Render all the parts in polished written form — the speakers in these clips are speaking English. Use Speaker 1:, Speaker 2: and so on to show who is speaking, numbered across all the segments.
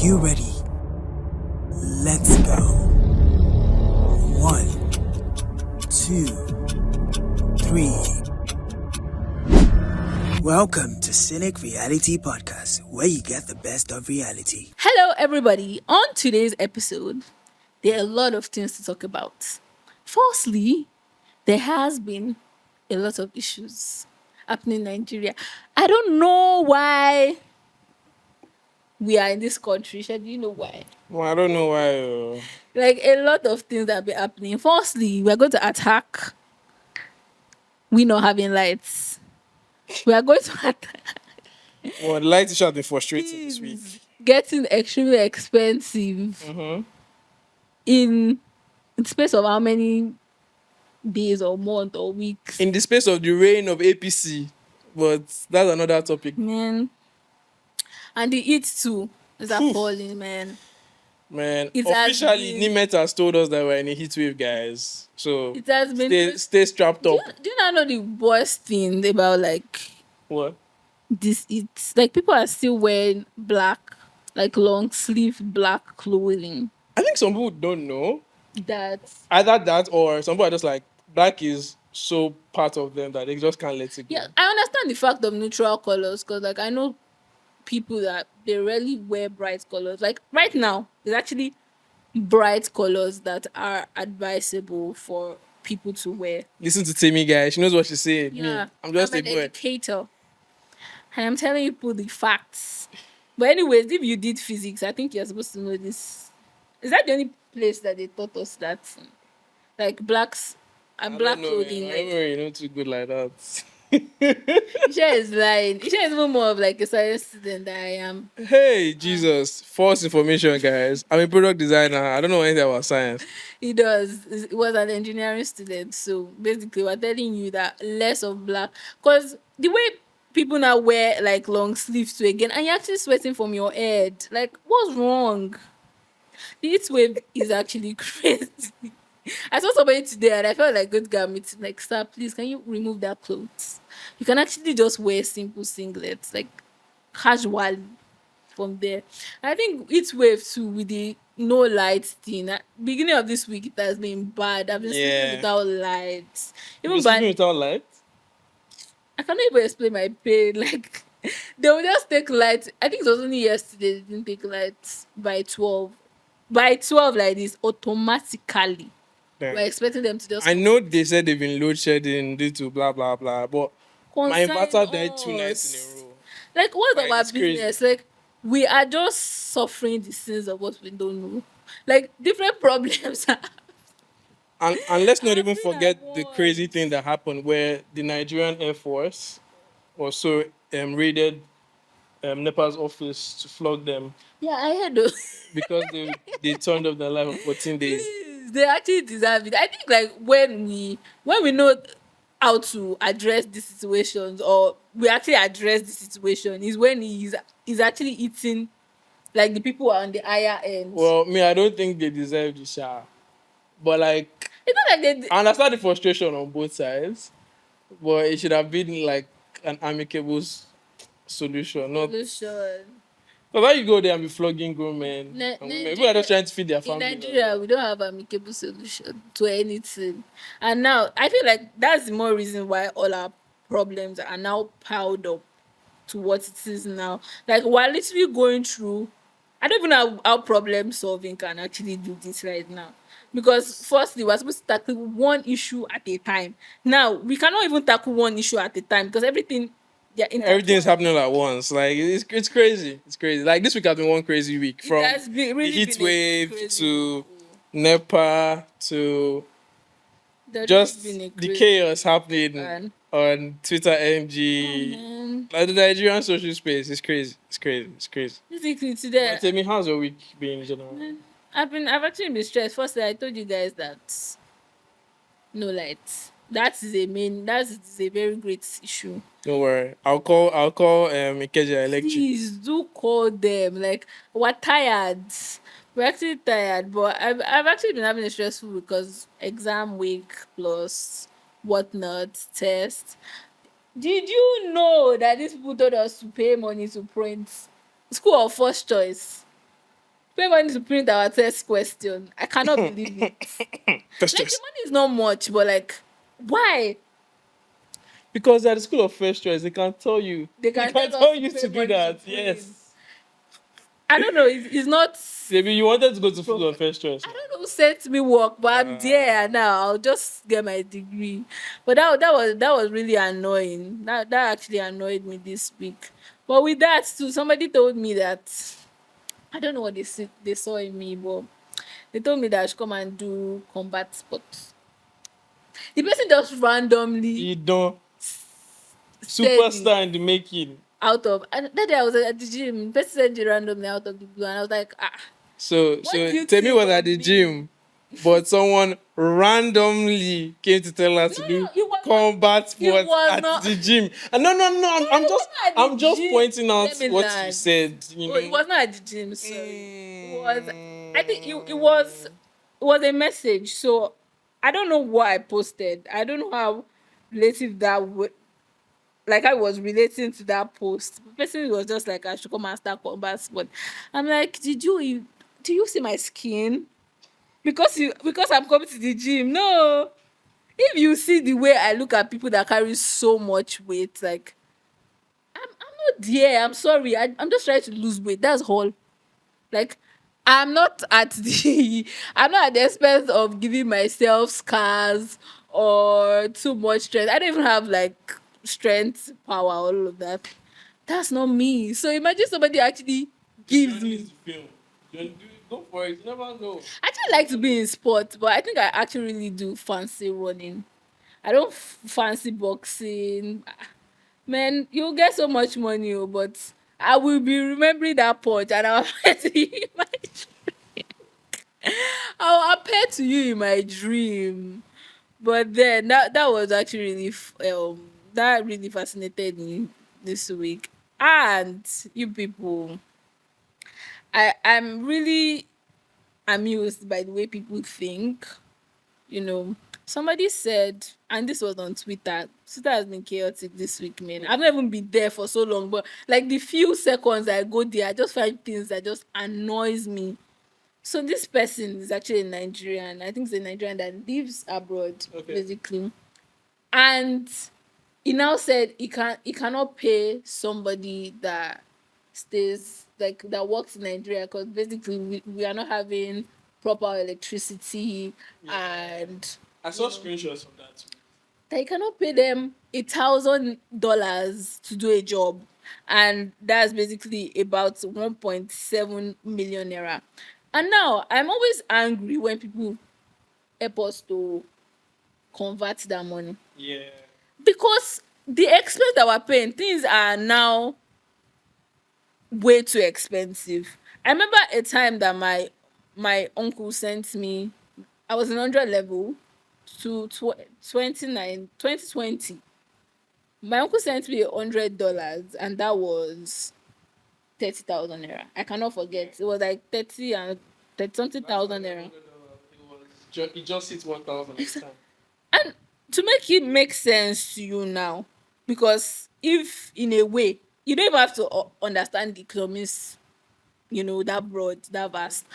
Speaker 1: you ready? Let's go. 1, 2, 3. Welcome to Scenic Reality Podcast, where you get the best of reality.
Speaker 2: Hello, everybody. On today's episode, there are a lot of things to talk about. Firstly, there has been a lot of issues happening in Nigeria. I don't know why we are in this country. Do you know why?
Speaker 3: Well, I don't know why.
Speaker 2: Like a lot of things that have been happening. Firstly, we are going to attack we not having lights. We are going to attack
Speaker 3: Well, the light issue has been frustrating this week.
Speaker 2: getting extremely expensive in the space of how many days or month or weeks.
Speaker 3: In the space of the reign of APC, but that's another topic.
Speaker 2: Man. And the heat too is appalling, man.
Speaker 3: Man,
Speaker 2: It has
Speaker 3: officially,
Speaker 2: been-
Speaker 3: Nimet has told us that we're in a heat wave, guys. So
Speaker 2: It has been
Speaker 3: stay strapped
Speaker 2: do
Speaker 3: up.
Speaker 2: you not know the worst thing about like
Speaker 3: What?
Speaker 2: this? It's like people are still wearing black, like long sleeve black clothing.
Speaker 3: I think some people don't know.
Speaker 2: That
Speaker 3: Either that or some people are just like, black is so part of them that they just can't let it go.
Speaker 2: yeah, I understand the fact of neutral colors because like I know people that they rarely wear bright colors. Like right now, there's actually bright colors that are advisable for people to wear.
Speaker 3: Listen to Temi, guys. She knows what she's saying.
Speaker 2: Yeah,
Speaker 3: Me, I'm just
Speaker 2: an
Speaker 3: a boy.
Speaker 2: educator. And I'm telling you the facts. But anyways, if you did physics, I think you're supposed to know this. Is that the only place that they taught us that? Like blacks and black clothing.
Speaker 3: I
Speaker 2: Like,
Speaker 3: don't really know too good like that.
Speaker 2: Isha is lying. Isha is even more of like a science student than I am.
Speaker 3: Hey, Jesus. False information, guys. I'm a product designer. I don't know anything about science.
Speaker 2: He does. He was an engineering student. So basically, we're telling you that less of black. Because the way people now wear like long sleeves too again, and you're actually sweating from your head. Like, what's wrong? The heat wave is actually crazy. I saw somebody today and I felt like good guy meeting. Like, sir, please, can you remove that clothes? You can actually just wear simple singlets, like casual from there. I think heat wave too with the no light thing. At beginning of this week, it has been bad. I've been sleeping
Speaker 3: Yeah.
Speaker 2: without lights. Even
Speaker 3: You sleeping
Speaker 2: by
Speaker 3: without light?
Speaker 2: I cannot even explain my pain. Like they will just take light. I think it was only yesterday they didn't take lights by 12. By 12 like this, automatically.
Speaker 3: Damn.
Speaker 2: We're expecting them to just
Speaker 3: I know they said they've been load shedding due to blah, blah, blah, but my
Speaker 2: consign
Speaker 3: inverter died 2 nights
Speaker 2: us.
Speaker 3: in a row.
Speaker 2: Like what's
Speaker 3: Like,
Speaker 2: our
Speaker 3: it's crazy.
Speaker 2: business? Like we are just suffering the sins of what we don't know. Like different problems.
Speaker 3: And let's not even
Speaker 2: Every
Speaker 3: forget
Speaker 2: at
Speaker 3: the crazy
Speaker 2: once.
Speaker 3: thing that happened where the Nigerian Air Force also raided NEPA's office to flog them
Speaker 2: Yeah, I heard those.
Speaker 3: because they turned off their light for 14 days.
Speaker 2: Please, they actually deserve it. I think like when we know how to address these situations or we actually address the situation is when he's actually eating like the people are on the higher end.
Speaker 3: Well, me, I don't think they deserve the shower. But like,
Speaker 2: It's not like they
Speaker 3: I understand the frustration on both sides, but it should have been like an amicable solution. Not
Speaker 2: solution.
Speaker 3: but why you go there and be flogging grown men
Speaker 2: Ni-
Speaker 3: and women? People are just trying to feed their
Speaker 2: In
Speaker 3: family.
Speaker 2: Nigeria, we don't have amicable solution to anything. And now I feel like that's the more reason why all our problems are now piled up to what it is now. Like we're literally going through I don't even know how problem solving can actually do this right now. Because firstly, we're supposed to tackle one issue at a time. Now we cannot even tackle one issue at a time because everything
Speaker 3: Everything's happening at once. Like it's crazy. It's crazy. Like this week has been one crazy week. From
Speaker 2: really
Speaker 3: the heat
Speaker 2: been a
Speaker 3: wave
Speaker 2: crazy
Speaker 3: to
Speaker 2: week.
Speaker 3: NEPA to
Speaker 2: There's
Speaker 3: just
Speaker 2: been a
Speaker 3: the
Speaker 2: crazy
Speaker 3: chaos happening
Speaker 2: man.
Speaker 3: on Twitter MG.
Speaker 2: Man.
Speaker 3: Like the Nigerian social space is crazy. It's crazy. It's crazy.
Speaker 2: Basically today
Speaker 3: But tell me, how's your week been in general?
Speaker 2: I've actually been stressed. Firstly, I told you guys that no lights. That is a very great issue.
Speaker 3: Don't worry. I'll call Ikeja Electric.
Speaker 2: Please do call them. Like we're tired. We're actually tired, but I've actually been having a stressful week because exam week plus whatnot test. Did you know that these people told us to pay money to print school of first choice? pay money to print our test question. I cannot believe it.
Speaker 3: First
Speaker 2: Like the
Speaker 3: choice.
Speaker 2: money is not much, but like, why?
Speaker 3: Because at the school of first choice, they can tell you.
Speaker 2: They
Speaker 3: They
Speaker 2: can
Speaker 3: can
Speaker 2: tell us
Speaker 3: tell
Speaker 2: to
Speaker 3: you
Speaker 2: pay
Speaker 3: to do
Speaker 2: money to
Speaker 3: that.
Speaker 2: print.
Speaker 3: Yes.
Speaker 2: I don't know. It's not.
Speaker 3: Maybe you wanted to go to school of
Speaker 2: Prof-
Speaker 3: first choice.
Speaker 2: I don't know who sent me work, but I'm there now. I'll just get my degree. But that was really annoying. That actually annoyed me this week. But with that too, somebody told me that I don't know what they saw in me, but they told me that I should come and do combat sports. The person just randomly
Speaker 3: You don't.
Speaker 2: said it
Speaker 3: Superstar in the making.
Speaker 2: out of, and that day I was at the gym. The person said it randomly out of the blue, and I was like,
Speaker 3: So
Speaker 2: what do you
Speaker 3: Temi
Speaker 2: think
Speaker 3: was at
Speaker 2: of
Speaker 3: the
Speaker 2: me?
Speaker 3: gym, but someone randomly came to tell her
Speaker 2: No,
Speaker 3: to
Speaker 2: no,
Speaker 3: do
Speaker 2: no, it was not.
Speaker 3: combat
Speaker 2: It
Speaker 3: sports
Speaker 2: was
Speaker 3: at
Speaker 2: not.
Speaker 3: the gym. And no, no, no.
Speaker 2: No,
Speaker 3: I'm
Speaker 2: it
Speaker 3: just
Speaker 2: wasn't at
Speaker 3: I'm
Speaker 2: the
Speaker 3: just
Speaker 2: gym.
Speaker 3: pointing out
Speaker 2: Let me
Speaker 3: what you
Speaker 2: land.
Speaker 3: said. You
Speaker 2: Oh, it
Speaker 3: know.
Speaker 2: was not at the gym. Sorry, it was. I think it was. It was a message. So I don't know what I posted. I don't know how relative like I was relating to that post. The person was just like, I should come and start combat sport. I'm like, do you see my skin? Because I'm coming to the gym. No. If you see the way I look at people that carry so much weight, like I'm not there. I'm sorry. I'm just trying to lose weight. That's all. Like I'm not at the I'm not at the expense of giving myself scars or too much strength. I don't even have like strength, power, all of that. That's not me. So imagine somebody actually gives me.
Speaker 3: Go for it. You never know.
Speaker 2: I just like to be in sport, but I think I actually really do fancy running. I don't fancy boxing. Man, you'll get so much money, oh, but I will be remembering that punch and I'll appear to you in my I'll appear to you in my dream. But then that was actually really that really fascinated me this week. And you people, I'm really amused by the way people think. You know, somebody said, and this was on Twitter. Twitter has been chaotic this week, man. I've not even been there for so long, but like the few seconds I go there, I just find things that just annoys me. So this person is actually a Nigerian. I think it's a Nigerian that lives abroad,
Speaker 3: Okay.
Speaker 2: basically. And he now said he cannot pay somebody that stays like that works in Nigeria because basically we are not having proper electricity and
Speaker 3: I saw screenshots of that too.
Speaker 2: that you cannot pay them $1,000 to do a job, and that's basically about 1.7 million naira. And now I'm always angry when people help us to convert that money
Speaker 3: Yeah.
Speaker 2: because the expense that we're paying, things are now way too expensive. I remember a time that my uncle sent me. I was in 100 level to 2020. My uncle sent me $100, and that was 30,000 naira. I cannot forget. It was like 30 and 30 something thousand naira.
Speaker 3: It just hit 1,000 at the time.
Speaker 2: And to make it make sense to you now, because if in a way you don't even have to understand the economics, that broad, that vast,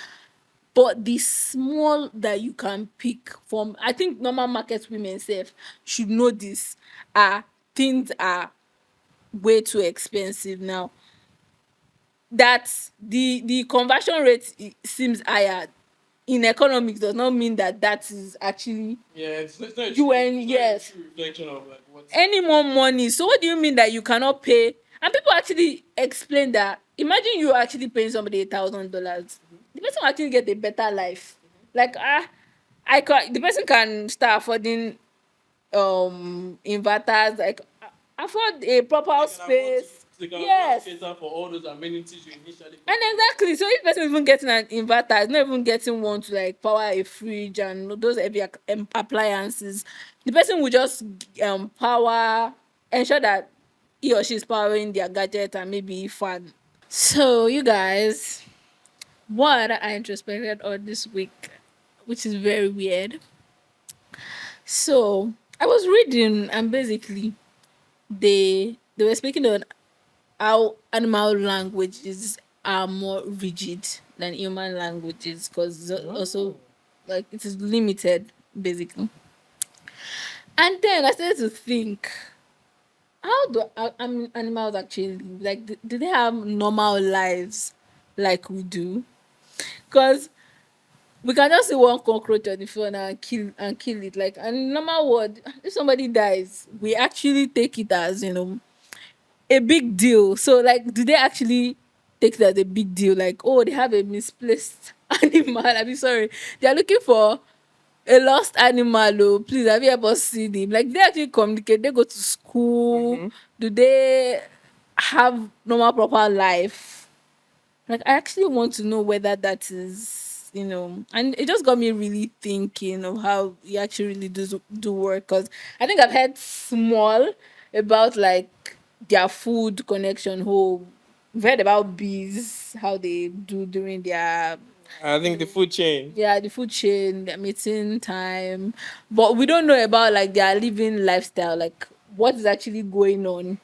Speaker 2: but the small that you can pick from, I think normal market women self should know this. Things are way too expensive now. That the conversion rate seems higher in economics does not mean that that is actually
Speaker 3: Yeah, it's not a
Speaker 2: you
Speaker 3: true,
Speaker 2: and
Speaker 3: it's not a
Speaker 2: yes
Speaker 3: true reflection of like what.
Speaker 2: any more money. So what do you mean that you cannot pay? And people actually explain that. Imagine you actually paying somebody $1,000. The person will actually get a better life. Like the person can start affording inverters, like afford a proper space.
Speaker 3: They can afford
Speaker 2: Yes.
Speaker 3: to cater for all those amenities you initially.
Speaker 2: And exactly. So if person even getting an inverter, is not even getting one to like power a fridge and those heavy appliances, the person will just power ensure that he or she is powering their gadget and maybe fan. So you guys, what I introspected on this week, which is very weird. So I was reading and basically they were speaking on how animal language is are more rigid than human languages because also
Speaker 3: Oh.
Speaker 2: like it is limited basically. And then I started to think, how do animals actually live? Like, do they have normal lives like we do? Because we can just see one cockroach on the floor and kill it. Like, and normal world, if somebody dies, we actually take it as a big deal. So, like, do they actually take it as a big deal? Like, oh, they have a misplaced animal. I mean, sorry, they are looking for a lost animal. Oh, please, have you ever seen him? Like, they actually communicate. They go to school.
Speaker 3: Mm-hmm.
Speaker 2: Do they have normal proper life? Like, I actually want to know whether that is, and it just got me really thinking of how you actually really do work. Because I think I've heard small about like their food connection home. We've heard about bees, how they do during their,
Speaker 3: I think the food chain.
Speaker 2: yeah, the food chain, their meeting time, but we don't know about like their living lifestyle, like what is actually going on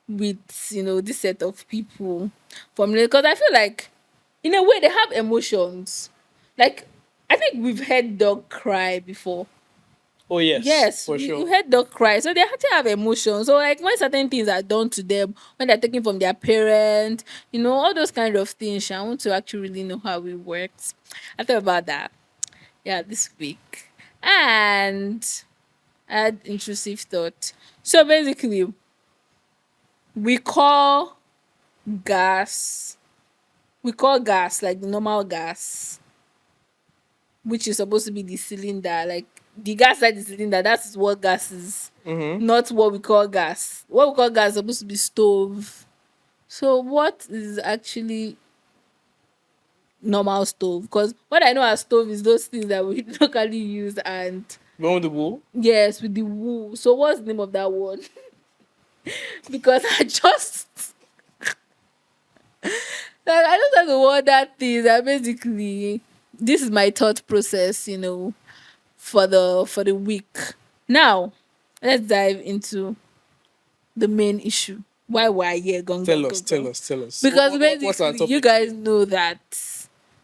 Speaker 2: with this set of people from, because I feel like in a way they have emotions. Like, I think we've heard dog cry before.
Speaker 3: Oh yes,
Speaker 2: Yes,
Speaker 3: for
Speaker 2: we
Speaker 3: sure.
Speaker 2: heard dog cry, so they actually have emotions. So like when certain things are done to them, when they're taken from their parent, all those kind of things. I want to actually really know how it works. I thought about that, yeah, this week, and I had intrusive thought. So basically, we call gas we call gas like the normal gas, which is supposed to be the cylinder, like the gas like the cylinder, that's what gas is.
Speaker 3: Mm-hmm.
Speaker 2: Not what we call gas. What we call gas is supposed to be stove. So what is actually normal stove? Because what I know as stove is those things that we locally use, and
Speaker 3: Going the wool.
Speaker 2: yes, with the wool. So what's the name of that one? Because I just have to wonder things, and basically this is my thought process, for the week. Now, let's dive into the main issue. Why we're here, gong
Speaker 3: Tell
Speaker 2: gong
Speaker 3: us,
Speaker 2: gong
Speaker 3: tell
Speaker 2: gong.
Speaker 3: us, tell us.
Speaker 2: Because
Speaker 3: What's our
Speaker 2: basically, you
Speaker 3: topic
Speaker 2: guys
Speaker 3: today?
Speaker 2: know that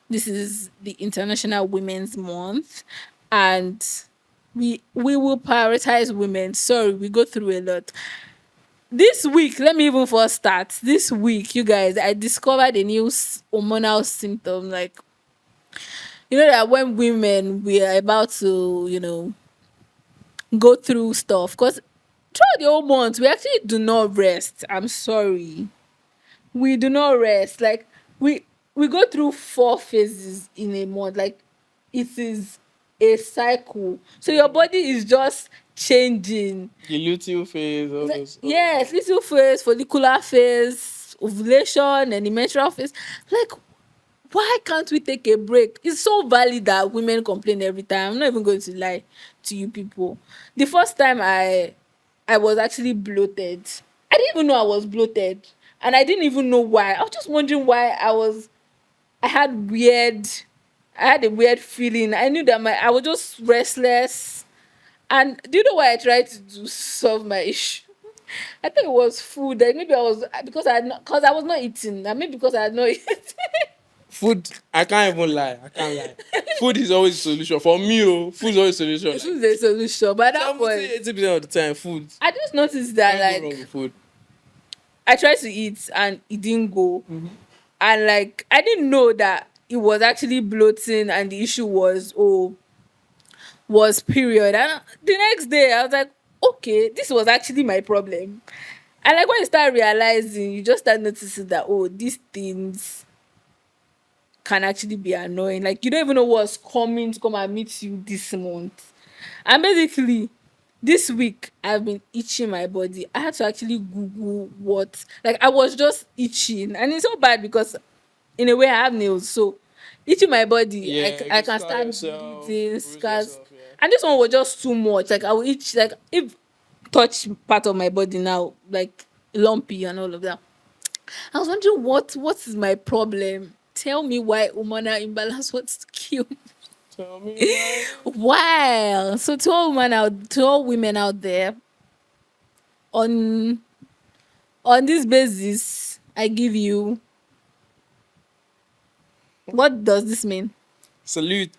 Speaker 2: this is the International Women's Month, and we will prioritize women. Sorry, we go through a lot. This week, let me even first start. This week, you guys, I discovered a new hormonal symptom. Like, that when women we are about to, go through stuff, because throughout the whole month, we actually do not rest. I'm sorry. We do not rest. Like, we go through 4 phases in a month. Like, it is a cycle. So your body is just changing.
Speaker 3: The luteal phase, all those.
Speaker 2: Yes, little phase, follicular phase, ovulation, and the menstrual phase. Like, why can't we take a break? It's so valid that women complain every time. I'm not even going to lie to you people. The first time I was actually bloated. I didn't even know I was bloated. And I didn't even know why. I was just wondering why I had weird I had a weird feeling. I knew that I was just restless. And do you know why I tried to solve my issue? I think it was food. Like maybe I was because I was not eating. And maybe because I had not eaten.
Speaker 3: Food, I can't even lie. I can't lie. Food is always a solution. For me, food is always a solution.
Speaker 2: This
Speaker 3: Like
Speaker 2: is the solution. But that
Speaker 3: 70,
Speaker 2: point,
Speaker 3: 80% of the time, food.
Speaker 2: I just noticed that
Speaker 3: Can't go wrong
Speaker 2: like
Speaker 3: with food.
Speaker 2: I tried to eat and it didn't go.
Speaker 3: Mm-hmm.
Speaker 2: And like I didn't know that it was actually bloating and the issue was period. And the next day I was like, okay, this was actually my problem. And like when you start realizing, you just start noticing that these things can actually be annoying. Like you don't even know what's coming to come and meet you this month. And basically, this week I've been itching my body. I had to actually Google what, like I was just itching, and it's so bad because in a way I have nails, so itching my body,
Speaker 3: Yeah, you
Speaker 2: I
Speaker 3: can
Speaker 2: can
Speaker 3: scar
Speaker 2: start
Speaker 3: yourself,
Speaker 2: bleeding,
Speaker 3: bruise
Speaker 2: scars,
Speaker 3: yourself, yeah.
Speaker 2: and this one was just too much. Like I will itch, like if touch part of my body now, like lumpy and all of that. I was wondering what is my problem. Tell me why hormonal imbalance wants to kill me.
Speaker 3: Tell me why.
Speaker 2: Wow. So to all women out there, on this basis, I give you What does this mean?
Speaker 3: Salute.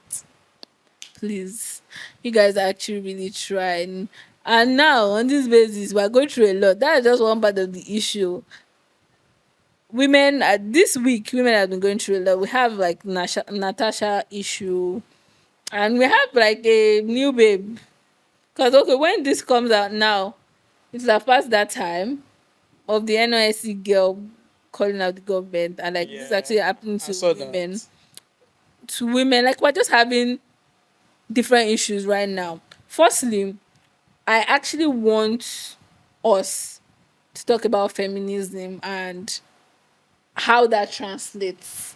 Speaker 2: Please, you guys are actually really trying. And now on this basis, we're going through a lot. That's just one part of the issue. Women this week, women have been going through a lot. We have like Natasha issue, and we have like a new babe. Because okay, when this comes out now, it's like past that time of the NYC girl calling out the government, and like this is
Speaker 3: Yeah,
Speaker 2: actually happening
Speaker 3: I saw that.
Speaker 2: to women. Like we're just having different issues right now. Firstly, I actually want us to talk about feminism and how that translates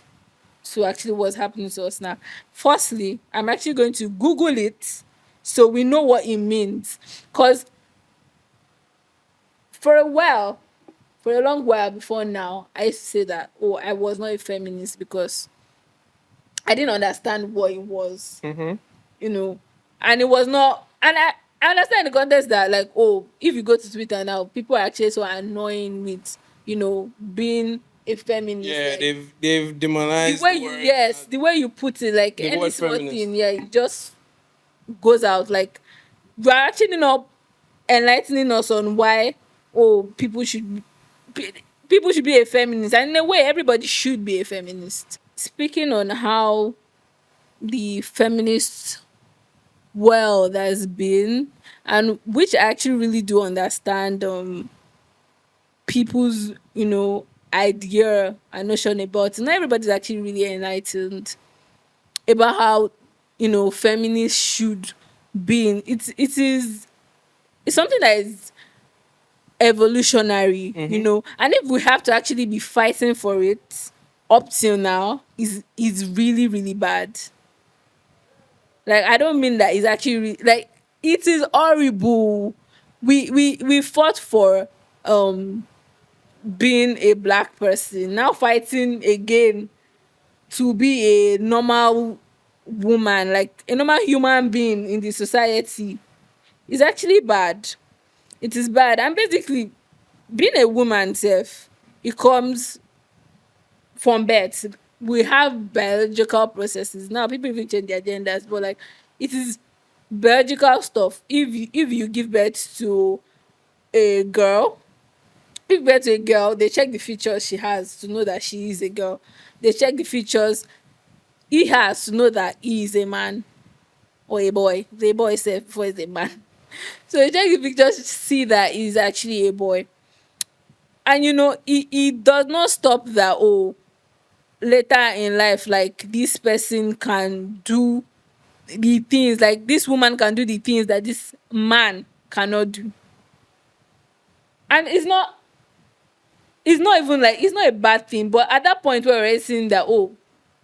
Speaker 2: to actually what's happening to us now. Firstly, I'm actually going to Google it so we know what it means. Because for a while, for a long while before now, I used to say that, oh, I was not a feminist because I didn't understand what it was,
Speaker 3: Mm-hmm.
Speaker 2: you know, and it was not, and I understand the context that, like, oh, if you go to Twitter now, people are actually so annoying with, being a feminist.
Speaker 3: Yeah,
Speaker 2: Like,
Speaker 3: they've
Speaker 2: the
Speaker 3: demonized
Speaker 2: way
Speaker 3: the
Speaker 2: you,
Speaker 3: word,
Speaker 2: yes, the way you put it, like
Speaker 3: the
Speaker 2: any
Speaker 3: word
Speaker 2: small
Speaker 3: feminist.
Speaker 2: thing, yeah, it just goes out. Like, you are actually not enlightening us on why, oh, be, people should be a feminist, and in a way everybody should be a feminist. Speaking on how the feminist world has been, and which I actually really do understand people's idea and notion about it. Not everybody's actually really enlightened about how feminists should be in. It's something that is evolutionary,
Speaker 3: Mm-hmm.
Speaker 2: and if we have to actually be fighting for it up till now, is really really bad. Like, I don't mean that it's actually like, it is horrible. We fought for um being a black person, now fighting again to be a normal woman, like a normal human being in the society, is actually bad. It is bad. And basically, being a woman self, it comes from birth. We have biological processes now. People even change their genders, but like, it is biological stuff. If you give birth to a girl, give birth to a girl, they check the features she has to know that she is a girl. They check the features he has to know that he is a man or a boy. The boy self before is a man. So they check the pictures to see that he's actually a boy. And it does not stop that, oh, later in life, like, this person can do the things, like this woman can do the things that this man cannot do. And it's not even like, it's not a bad thing, but at that point we're already seeing that, oh,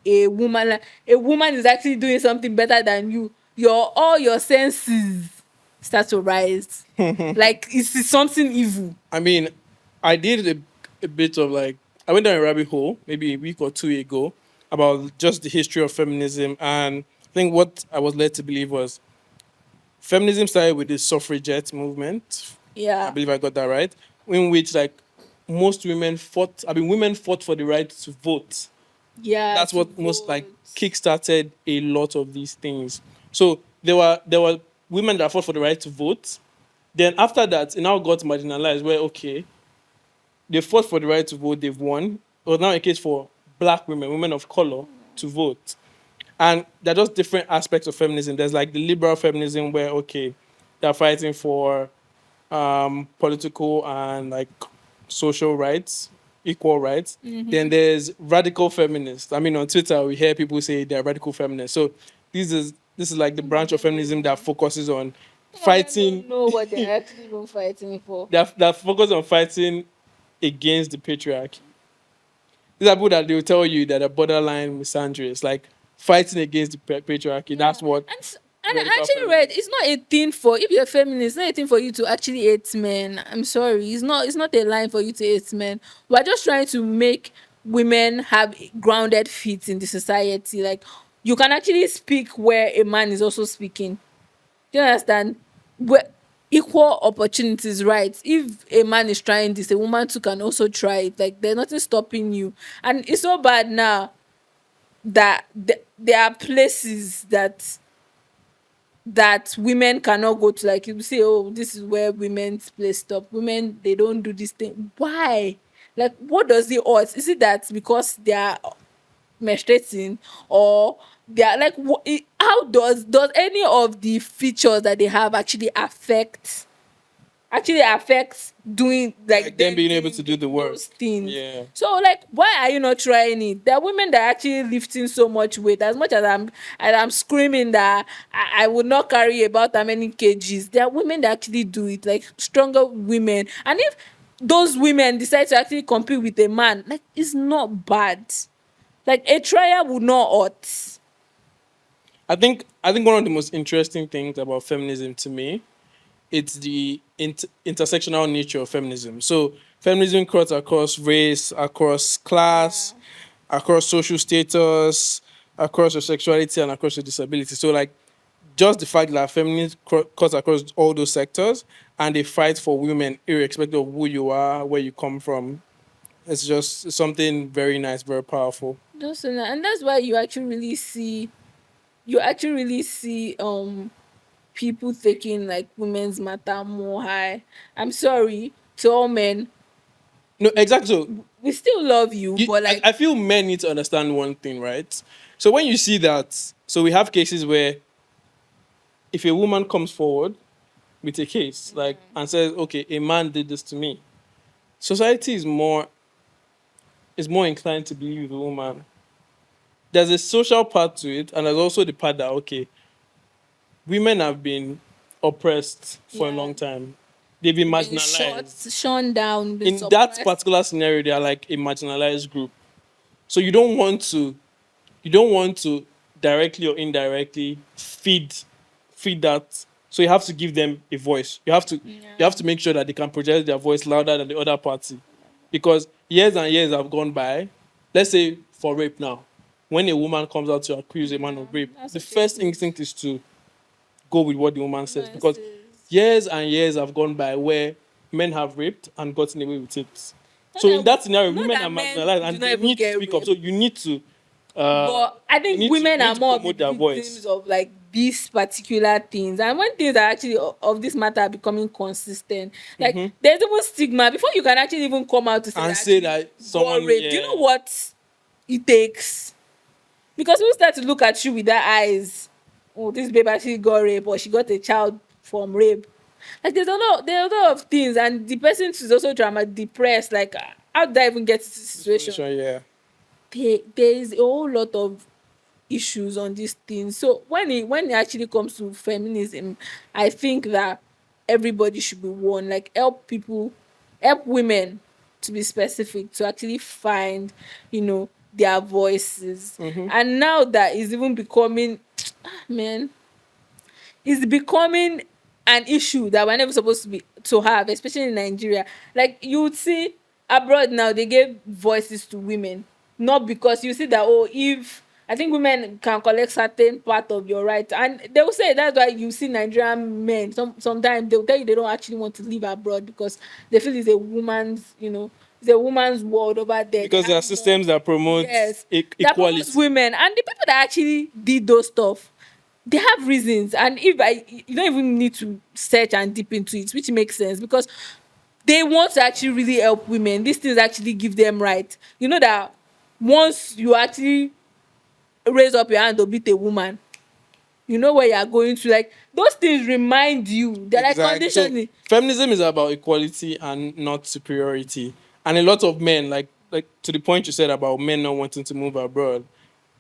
Speaker 2: a woman is actually doing something better than you. All your senses start to rise. Like, it's something evil.
Speaker 3: I mean, I did a bit of like, I went down a rabbit hole maybe a week or two ago about just the history of feminism. And I think what I was led to believe was feminism started with the suffragette movement. I
Speaker 2: Yeah.
Speaker 3: believe I got that right. In which, like, most women fought, I mean, women fought for the right to vote.
Speaker 2: Yeah,
Speaker 3: That's
Speaker 2: to
Speaker 3: what most, like,
Speaker 2: vote.
Speaker 3: kickstarted a lot of these things. So there were women that fought for the right to vote. Then after that, it now got marginalized where, okay, they fought for the right to vote, they've won. It was now a case for black women, women of color, to vote. And they're just different aspects of feminism. There's like the liberal feminism where, okay, they're fighting for political and like social rights, equal rights. Then there's radical feminists. I mean, on Twitter, we hear people say they're radical feminists. So this is like the branch of feminism that focuses on
Speaker 2: Some of them
Speaker 3: fighting
Speaker 2: don't know what they're actually even fighting for.
Speaker 3: that focus on fighting against the patriarchy. These are people that they'll tell you that are borderline misandrous, like fighting against the patriarchy.
Speaker 2: Yeah,
Speaker 3: That's what
Speaker 2: and I
Speaker 3: radical
Speaker 2: actually read,
Speaker 3: feminism.
Speaker 2: it's not a thing for, if you're a feminist, it's not a thing for you to actually hate men. I'm sorry, it's not a line for you to hate men. We're just trying to make women have grounded feet in the society. Like, you can actually speak where a man is also speaking. Do you understand? Where equal opportunities, right? If a man is trying this, a woman too can also try it. Like, there's nothing stopping you. And it's so bad now. that there are places that women cannot go to. Like you say, oh, this is where women's place stop. Women, they don't do this thing. Why? Like, what does it odds? Is it that because they are menstruating, or they are like, how does any of the features that they have actually affects doing
Speaker 3: Like
Speaker 2: like
Speaker 3: them
Speaker 2: them
Speaker 3: being able
Speaker 2: doing
Speaker 3: to do the work.
Speaker 2: those things.
Speaker 3: Yeah.
Speaker 2: So like, why are you not trying it? There are women that are actually lifting so much weight. As much as I'm screaming that I would not carry about how many kgs, there are women that actually do it, like stronger women. And if those women decide to actually compete with a man, like, it's not bad. Like, a trial would not hurt.
Speaker 3: I think one of the most interesting things about feminism to me, it's the intersectional nature of feminism. So feminism cuts across race, across class, across social status, across your sexuality, and across your disability. So like, just the fact that feminism cuts across all those sectors, and they fight for women irrespective of who you are, where you come from. It's just something very nice, very powerful.
Speaker 2: Just and that's why you actually really see people taking like women's matter more high. I'm sorry to all men.
Speaker 3: No, exactly. So
Speaker 2: We still love you, but
Speaker 3: I
Speaker 2: like,
Speaker 3: feel men need to understand one thing, right? So when you see that, so we have cases where if a woman comes forward with a case like and says, "Okay, a man did this to me," society is more inclined to believe the woman. There's a social part to it, and there's also the part that, okay, women have been oppressed for a
Speaker 2: yeah,
Speaker 3: long time. They've been
Speaker 2: been shot,
Speaker 3: marginalized.
Speaker 2: shone down, been
Speaker 3: In that
Speaker 2: suppressed.
Speaker 3: particular scenario, they are like a marginalized group. So you don't want to directly or indirectly feed that. So you have to give them a voice. You have to make sure that they can project their voice louder than the other party. Because years and years have gone by. Let's say for rape now, when a woman comes out to accuse a man of rape,
Speaker 2: That's
Speaker 3: the
Speaker 2: such a
Speaker 3: first
Speaker 2: huge
Speaker 3: instinct is to go with what the woman says, because
Speaker 2: versus.
Speaker 3: years and years have gone by where men have raped and gotten away with it.
Speaker 2: Not
Speaker 3: So in
Speaker 2: that
Speaker 3: that scenario,
Speaker 2: not
Speaker 3: women
Speaker 2: that
Speaker 3: are
Speaker 2: men
Speaker 3: marginalized
Speaker 2: do
Speaker 3: and
Speaker 2: not
Speaker 3: they
Speaker 2: even
Speaker 3: need to
Speaker 2: get
Speaker 3: speak up.
Speaker 2: raped,
Speaker 3: So you need to uh
Speaker 2: but I
Speaker 3: you
Speaker 2: think
Speaker 3: need to you
Speaker 2: women
Speaker 3: need
Speaker 2: are
Speaker 3: to
Speaker 2: more of the
Speaker 3: promote their voice.
Speaker 2: victims of like these particular things. And when things are actually of this matter are becoming consistent, like,
Speaker 3: Hmm.
Speaker 2: there's even stigma before you can actually even come out to say
Speaker 3: And
Speaker 2: that
Speaker 3: say
Speaker 2: actually
Speaker 3: that
Speaker 2: got
Speaker 3: someone,
Speaker 2: raped. Do you know
Speaker 3: yeah.
Speaker 2: what it takes? Because people start to look at you with their eyes. Oh, this babe actually got raped, or she got a child from rape. Like, there are a lot of things, and the person is also depressed. Like, how did I even get to this situation?
Speaker 3: Situation, yeah.
Speaker 2: There is a whole lot of issues on this thing. So when it actually comes to feminism, I think that everybody should be one. Like, help women, to be specific, to actually find, their voices.
Speaker 3: Hmm.
Speaker 2: And now that is even becoming, man, it's becoming an issue that we're never supposed to have, especially in Nigeria. Like, you would see abroad now, they give voices to women, not because you see that, oh, if I think women can collect certain part of your right, and they will say that's why you see Nigerian men sometimes they'll tell you they don't actually want to live abroad because they feel it's a woman's world over there. They
Speaker 3: Because there are
Speaker 2: have more.
Speaker 3: systems that promote
Speaker 2: Yes, that promotes
Speaker 3: equality.
Speaker 2: women, and the people that actually did those stuff, they have reasons. And if you don't even need to search and deep into it, which makes sense, because they want to actually really help women. These things actually give them right. You know that once you actually raise up your hand to beat a woman, you know where you are going to. Like, those things remind you. They're like
Speaker 3: Exactly. So
Speaker 2: conditioning.
Speaker 3: feminism is about equality and not superiority. And a lot of men, like to the point you said about men not wanting to move abroad,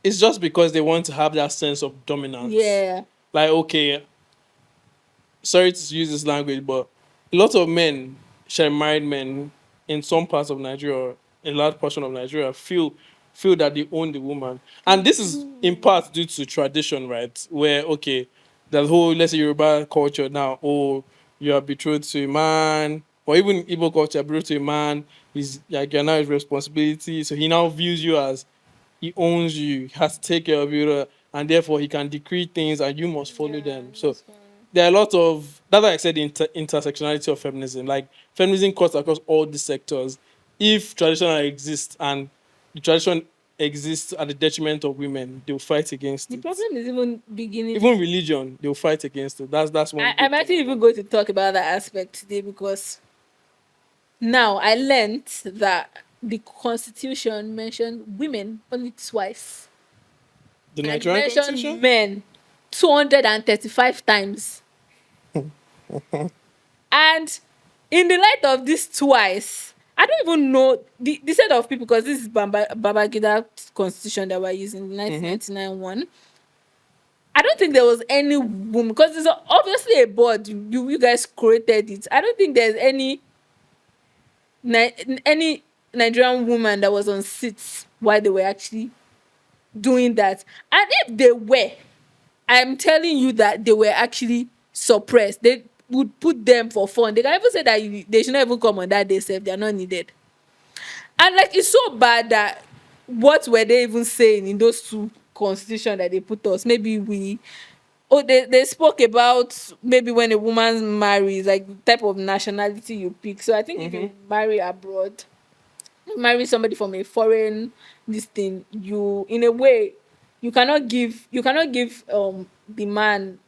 Speaker 3: it's just because they want to have that sense of dominance.
Speaker 2: Yeah.
Speaker 3: Like, okay, sorry to use this language, but a lot of men, share married men in some parts of Nigeria, or a large portion of Nigeria, feel that they own the woman. And this is in part due to tradition, right? Where, okay, the whole, let's say, Yoruba culture now, oh, you are betrothed to a man, or even Igbo culture, betrothed to a man, is like, you're now his responsibility. So he now views you as he owns you, he has to take care of you, and therefore he can decree things and you must follow
Speaker 2: Yeah,
Speaker 3: them. So
Speaker 2: that's fine.
Speaker 3: there are a lot of, that's why I said the intersectionality of feminism. Like, feminism cuts across all these sectors. If tradition exists and the tradition exists at the detriment of women, they'll fight against
Speaker 2: The
Speaker 3: it.
Speaker 2: problem is even beginning.
Speaker 3: Even religion, they'll fight against it. That's one good
Speaker 2: I'm
Speaker 3: thing
Speaker 2: actually even
Speaker 3: about
Speaker 2: going to talk about that aspect today because now I learned that the Constitution mentioned women only twice
Speaker 3: the
Speaker 2: and
Speaker 3: Nigerian
Speaker 2: mentioned
Speaker 3: constitution.
Speaker 2: men 235 times. And in the light of this twice, I don't even know the set of people because this is Babangida constitution that we're using, the
Speaker 3: Mm-hmm.
Speaker 2: 1999 one. I don't think there was any woman because it's obviously a board. You guys created it. I don't think there's any Nigerian woman that was on seats while they were actually doing that. And if they were, I'm telling you that they were actually suppressed. They would put them for fun. They can even say that they should not even come on that day, self. They are not needed. And like it's so bad that what were they even saying in those two constitutions that they put us? Maybe they spoke about maybe when a woman marries, like the type of nationality you pick. So I think if
Speaker 3: Mm-hmm.
Speaker 2: you marry abroad, marry somebody from a foreign this thing, you in a way you cannot give the man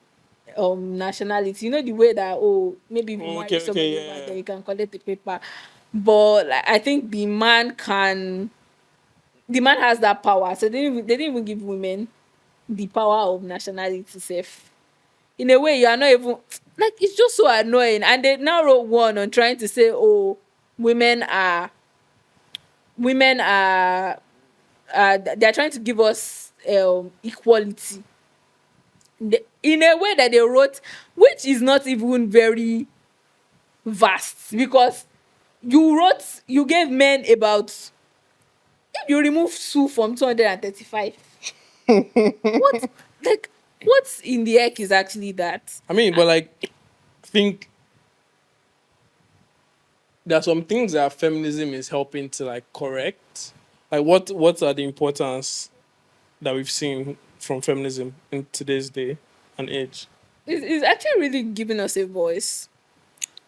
Speaker 2: nationality. You know the way that maybe if you
Speaker 3: Oh,
Speaker 2: marry
Speaker 3: okay, okay,
Speaker 2: somebody over
Speaker 3: yeah,
Speaker 2: there you can collect the paper. But like, I think the man has that power. So they didn't even give women the power of nationality safe. In a way you are not even like it's just so annoying. And they now wrote one on trying to say, oh, women are women are they're trying to give us equality. In a way that they wrote, which is not even very vast because you gave men about, if you remove two from 235, what, like, what's in the heck is actually that?
Speaker 3: I mean, but like, I think there are some things that feminism is helping to like correct. Like, what are the importance that we've seen from feminism in today's day and age?
Speaker 2: It's actually really giving us a voice.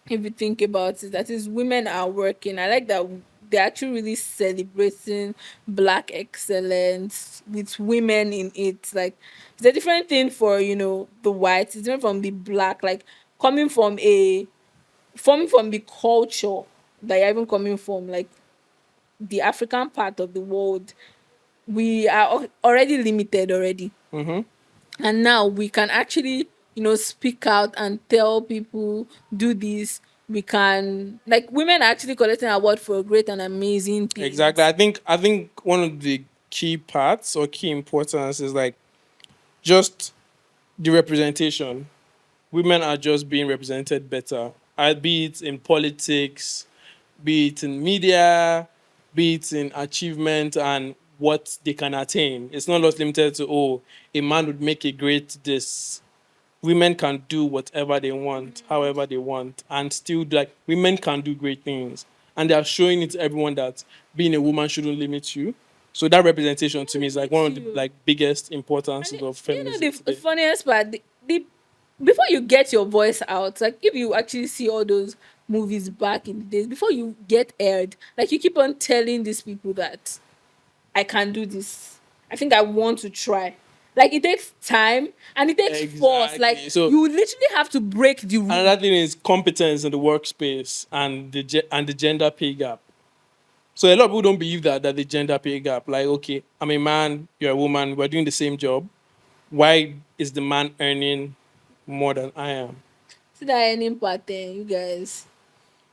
Speaker 2: If you think about it, that is, women are working. I like that they're actually really celebrating black excellence with women in it. Like it's a different thing for the whites. It's different from the black. Like coming from the culture that you're even coming from, like the African part of the world, we are already limited already.
Speaker 3: Mm-hmm.
Speaker 2: And now we can actually speak out and tell people, do this. We can, like, women are actually collecting award for great and amazing
Speaker 3: Exactly.
Speaker 2: things.
Speaker 3: I think one of the key parts or key importance is like just the representation. Women are just being represented better, be it in politics, be it in media, be it in achievement and what they can attain. It's not just limited to, oh, a man would make a great this. Women can do whatever they want, however they want, and still like women can do great things. And they are showing it to everyone that being a woman shouldn't limit you. So that representation to me is like one of the like biggest
Speaker 2: And
Speaker 3: importances of feminism
Speaker 2: the
Speaker 3: today.
Speaker 2: funniest part, the before you get your voice out, like if you actually see all those movies back in the days, before you get aired, like you keep on telling these people that I can do this. I think I want to try. Like it takes time and it takes force. Like
Speaker 3: Exactly. So
Speaker 2: you literally have to break the rule.
Speaker 3: another thing is competence in the workspace and the gender pay gap. So a lot of people don't believe that the gender pay gap. Like, okay, I'm a man, you're a woman, we're doing the same job. Why is the man earning more than I am?
Speaker 2: See that any pattern, you guys.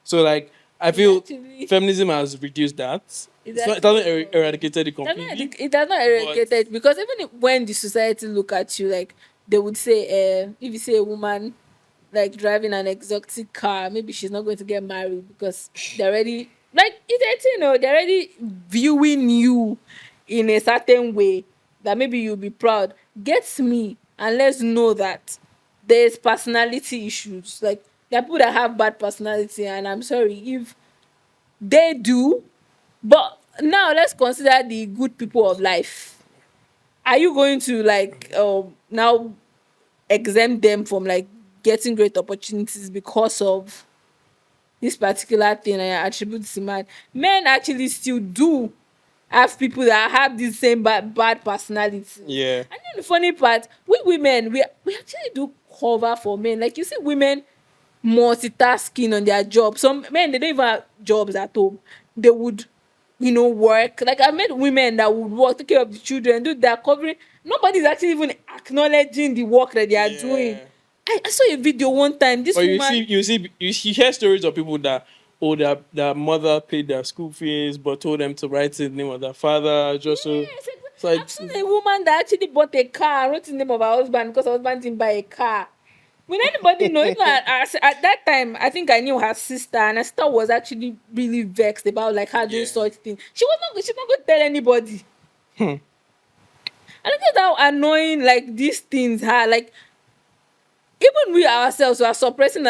Speaker 3: So like I
Speaker 2: It's
Speaker 3: feel
Speaker 2: actually
Speaker 3: feminism has reduced that.
Speaker 2: it's
Speaker 3: It
Speaker 2: actually
Speaker 3: hasn't
Speaker 2: a problem.
Speaker 3: eradicated it
Speaker 2: It does not
Speaker 3: completely,
Speaker 2: it does not
Speaker 3: but
Speaker 2: eradicate it because even when the society look at you, like they would say, if you say a woman like driving an exotic car, maybe she's not going to get married because they're already, like they're already viewing you in a certain way that maybe you'll be proud. Gets me, and let's know that there's personality issues. Like there are people that have bad personality, and I'm sorry if they do. But now let's consider the good people of life. Are you going to like now exempt them from like getting great opportunities because of this particular thing and attribute to man? Men actually still do have people that have the same bad personalities.
Speaker 3: Yeah.
Speaker 2: And then the funny part, we women, we actually do cover for men. Like you see women multitasking on their job. Some men, they don't even have jobs at home. They would, work. Like I met women that would work, take care of the children, do their covering. Nobody's actually even acknowledging the work that they are doing.
Speaker 3: Yeah.
Speaker 2: I saw a video one time. This
Speaker 3: Or
Speaker 2: woman,
Speaker 3: you hear stories of people that, oh, their mother paid their school fees but told them to write in the name of their father just so.
Speaker 2: yes,
Speaker 3: It's like,
Speaker 2: I've seen a woman that actually bought a car, wrote the name of her husband because her husband didn't buy a car. Will anybody know? Even at that time, I think I knew her sister, and her sister was actually really vexed about like her doing
Speaker 3: Yeah.
Speaker 2: such things. She's not going to tell anybody.
Speaker 3: Hmm.
Speaker 2: And look at how annoying like these things are. Like even we ourselves we are suppressing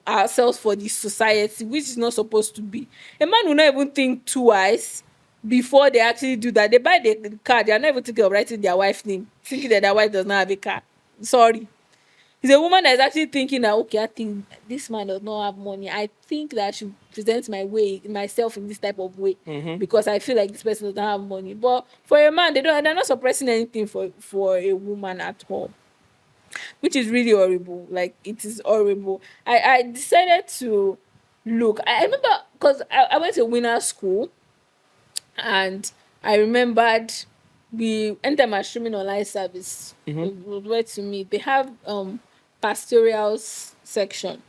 Speaker 2: ourselves for the society, which is not supposed to be. A man will not even think twice before they actually do that. They buy the car, they are not even thinking of writing their wife's name, thinking that their wife does not have a car. Sorry. It's a woman that is actually thinking that okay, I think this man does not have money. I think that I should present myself in this type of way because I feel like this person does not have money. But for a man, they're not suppressing anything for a woman at all, which is really horrible. Like it is horrible. I decided to look. I remember because I went to winter school and I remembered we entered my streaming online service. It was where to meet. They have pastoral section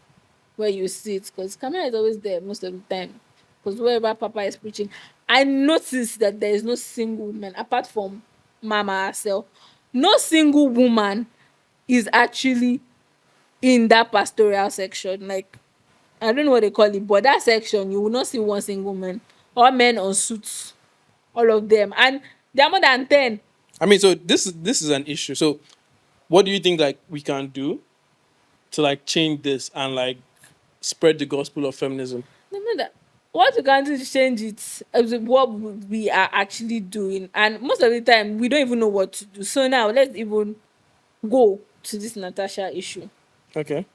Speaker 2: where you sit because camera is always there most of the time. Because wherever Papa is preaching, I noticed that there is no single woman apart from Mama herself. No single woman is actually in that pastoral section. Like I don't know what they call it, but that section you will not see one single man. All men on suits, all of them, and there are more than 10.
Speaker 3: I mean, so this is an issue. So, what do you think like we can do to like change this and like spread the gospel of feminism?
Speaker 2: No, no, that what we can do to change it is what we are actually doing, and most of the time we don't even know what to do. So now let's even go to this Natasha issue.
Speaker 3: Okay.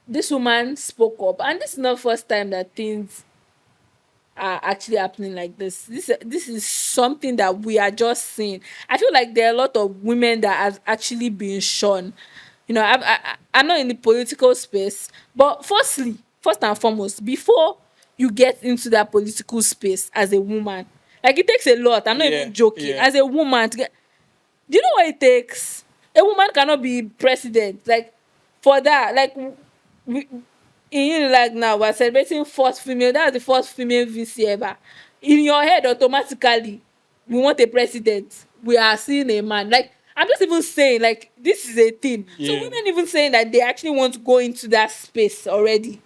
Speaker 2: This woman spoke up, and this is not first time that things are actually happening like this. This is something that we are just seeing. I feel like there are a lot of women that have actually been shown. I'm not in the political space, but first and foremost, before you get into that political space as a woman, like it takes a lot. I'm not
Speaker 3: Yeah,
Speaker 2: even joking.
Speaker 3: yeah.
Speaker 2: As a woman, to get, do you know what it takes? A woman cannot be president. Like for that, like we, in like now we're celebrating first female. That's the first female VC ever. In your head, automatically, we want a president. We are seeing a man. Like I'm just even saying, like this is a thing. So
Speaker 3: Yeah.
Speaker 2: women even saying that they actually want to go into that space already.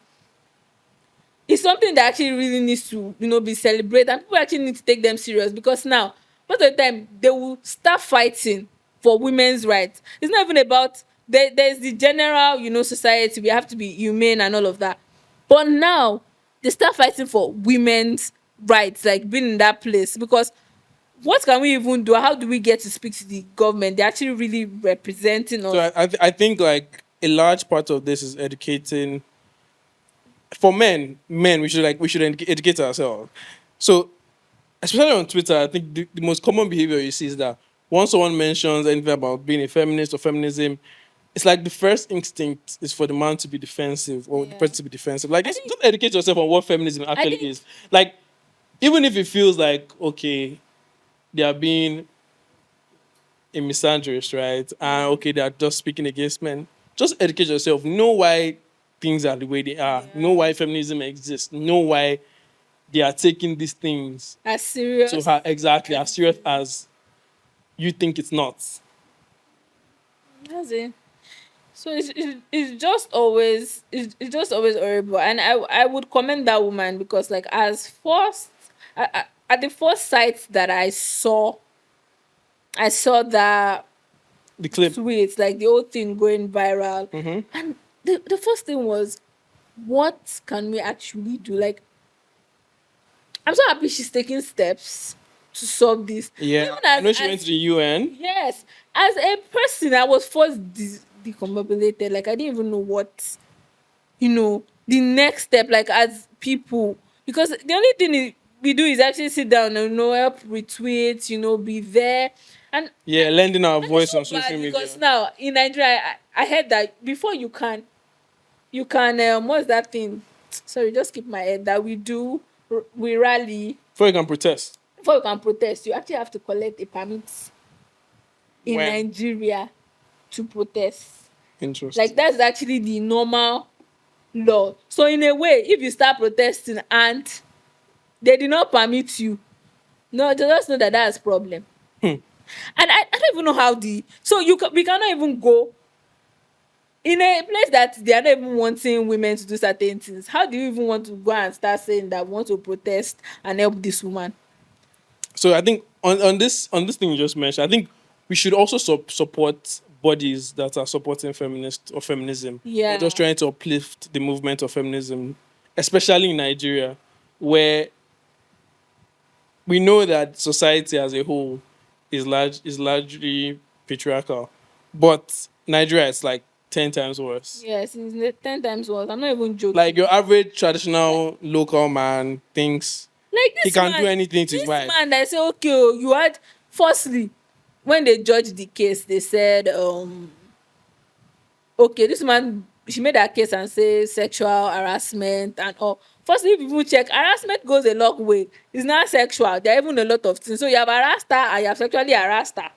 Speaker 2: It's something that actually really needs to be celebrated, and people actually need to take them serious because now most of the time they will start fighting for women's rights. It's not even about there's the general society, we have to be humane and all of that, but now they start fighting for women's rights, like being in that place. Because what can we even do? How do we get to speak to the government? They're actually really representing us.
Speaker 3: So I think like a large part of this is educating. For men, we should educate ourselves. So especially on Twitter, I think the most common behavior you see is that once someone mentions anything about being a feminist or feminism, it's like the first instinct is for the man to be defensive or the
Speaker 2: Yeah.
Speaker 3: person to be defensive. Like,
Speaker 2: I
Speaker 3: just,
Speaker 2: think-
Speaker 3: just educate yourself on what feminism actually
Speaker 2: think-
Speaker 3: is. Like, even if it feels like, okay, they are being a misandrist, right? And okay, they are just speaking against men. Just educate yourself. Know why things are the way they are.
Speaker 2: Yeah.
Speaker 3: Know why feminism exists. Know why they are taking these things
Speaker 2: As serious.
Speaker 3: so exactly as serious as you think it's not.
Speaker 2: That's it. So it's just always it's just always horrible, and I would commend that woman because like as first at the first sight that I saw that
Speaker 3: The clip.
Speaker 2: tweet, like the whole thing going viral, and the first thing was, what can we actually do? Like I'm so happy she's taking steps to solve this.
Speaker 3: Yeah.
Speaker 2: Even
Speaker 3: I know she went to the UN.
Speaker 2: yes, as a person, I was first decombobulated. Like I didn't even know what, the next step. Like as people, because the only thing is we do is actually sit down and help retweet, be there.
Speaker 3: Yeah, lending our
Speaker 2: And it's
Speaker 3: voice on
Speaker 2: so bad
Speaker 3: social
Speaker 2: because
Speaker 3: media.
Speaker 2: now in Nigeria, I heard that before you can what's that thing? Sorry, just keep my head that we rally
Speaker 3: Before you can protest.
Speaker 2: before you can protest. You actually have to collect a permit in
Speaker 3: When?
Speaker 2: Nigeria to protest. Like
Speaker 3: Interesting.
Speaker 2: that's actually the normal law. So in a way, if you start protesting and they did not permit you, no, just know that that's problem.
Speaker 3: Hmm.
Speaker 2: And I don't even know how we cannot even go in a place that they are not even wanting women to do certain things. How do you even want to go and start saying that we want to protest and help this woman?
Speaker 3: So I think on this thing you just mentioned, I think we should also support bodies that are supporting feminist or feminism, or just
Speaker 2: Yeah.
Speaker 3: trying to uplift the movement of feminism, especially in Nigeria, where we know that society as a whole is largely patriarchal, but Nigeria is like 10 times worse.
Speaker 2: Yes, it's 10 times worse. I'm not even
Speaker 3: Like
Speaker 2: joking.
Speaker 3: your average traditional local man thinks
Speaker 2: Like
Speaker 3: he can do anything to his wife.
Speaker 2: that say, okay, oh, you had firstly, when they judged the case, they said, okay, this man, she made her case and say sexual harassment and all. Firstly, if you even check, harassment goes a long way. It's not sexual. There are even a lot of things. So you have harassed her and you have sexually harassed her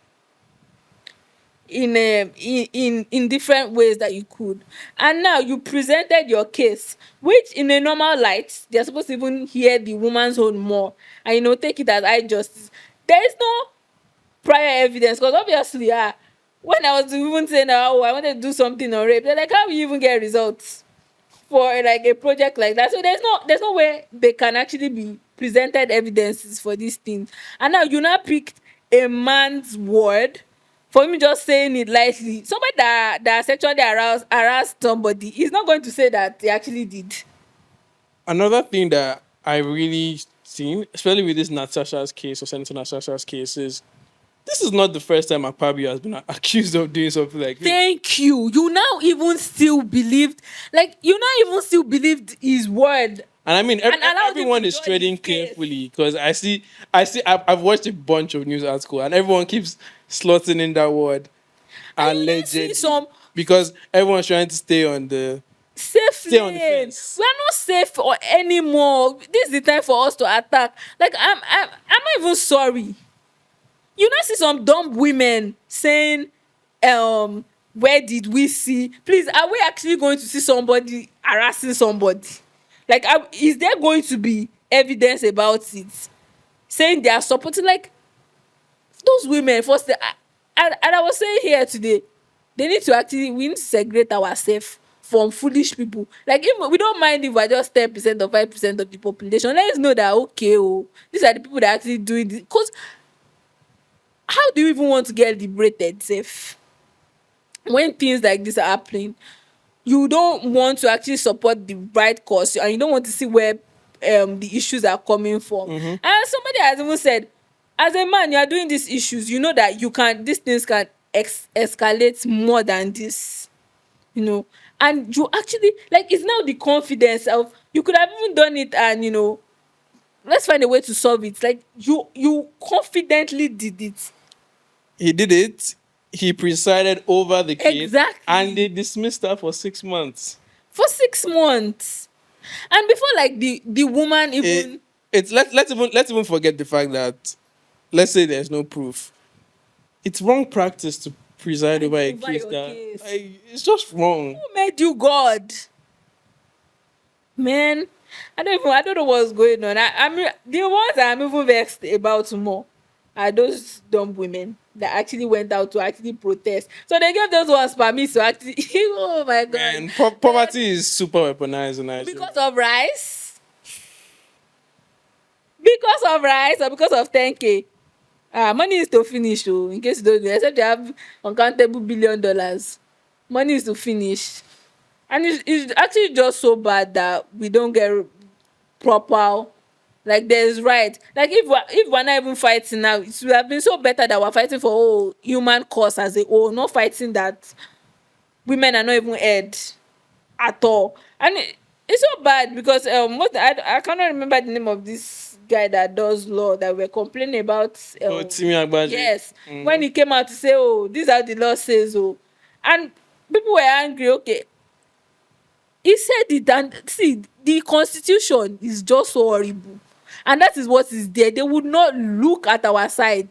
Speaker 2: in different ways that you could. And now you presented your case, which in a normal light, they're supposed to even hear the woman's own more and take it as high justice. There is no prior evidence because obviously when I was even saying oh I wanted to do something on rape, they're like, how will you even get results for like a project like that? So there's no way they can actually be presented evidences for these things. And now you now picked a man's word for me just saying it lightly. Somebody that sexually harassed somebody is not going to say that they actually did.
Speaker 3: Another thing that I really seen, especially with this Natasha's case or Senator Natasha's case, is this is not the first time Akpabio has been accused of doing something like this.
Speaker 2: Thank you. You now even still believed, like you now even still believed his word.
Speaker 3: And I mean,
Speaker 2: And allowed him
Speaker 3: everyone
Speaker 2: to
Speaker 3: is
Speaker 2: judge his
Speaker 3: treading
Speaker 2: case.
Speaker 3: carefully because I've watched a bunch of news articles and everyone keeps slotting in that word
Speaker 2: And you now see
Speaker 3: allegedly
Speaker 2: some
Speaker 3: because everyone's trying to stay on the
Speaker 2: safe
Speaker 3: stay on the
Speaker 2: lane.
Speaker 3: fence.
Speaker 2: We are not safe or anymore. This is the time for us to attack. Like I'm not even sorry. You now see some dumb women saying, where did we see? Please, are we actually going to see somebody harassing somebody? Like, is there going to be evidence about it? Saying they are supporting, like, those women first. And I was saying here today, we need to segregate ourselves from foolish people. Like if we don't mind if we're just 10% or 5% of the population, let's know that okay, oh, these are the people that are actually doing this. Because how do you even want to get liberated safe when things like this are happening? You don't want to actually support the right cause and you don't want to see where the issues are coming from. And somebody has even said, as a man, you are doing these issues, you know that these things can escalate more than this, and you actually, like, it's now the confidence of, you could have even done it and let's find a way to solve it. Like, you confidently did it.
Speaker 3: He did it. He presided over the case, and they
Speaker 2: Exactly.
Speaker 3: dismissed her for 6 months.
Speaker 2: For 6 months. And before, like, the woman
Speaker 3: It,
Speaker 2: even,
Speaker 3: it's let's even forget the fact that, let's say there's no proof. It's wrong practice to preside over a
Speaker 2: over
Speaker 3: case
Speaker 2: your
Speaker 3: that
Speaker 2: case,
Speaker 3: it's just wrong.
Speaker 2: who made you God? Man, I don't know what's going on. I mean, the ones I'm even vexed about more are those dumb women that actually went out to actually protest. So they gave those ones permit to actually oh my god.
Speaker 3: And
Speaker 2: Man,
Speaker 3: poverty is super weaponized in Nigeria.
Speaker 2: because of rice? Because of rice or because of 10K? Money is to finish, oh, in case you don't know, except you have uncountable $1 billion. Money is to finish. And it's actually just so bad that we don't get proper, like, there's right. Like, if we're not even fighting now, it would have been so better that we're fighting for human cause as a whole, not fighting that women are not even heard at all. And it's so bad because I cannot remember the name of guy that does law that we're complaining about.
Speaker 3: Oh, Timi Agbaje.
Speaker 2: Yes, when
Speaker 3: Mm-hmm.
Speaker 2: he came out to say, "Oh, this is how the law says," oh, and people were angry. Okay, he said it, and see, the constitution is just so horrible, and that is what is there. They would not look at our side.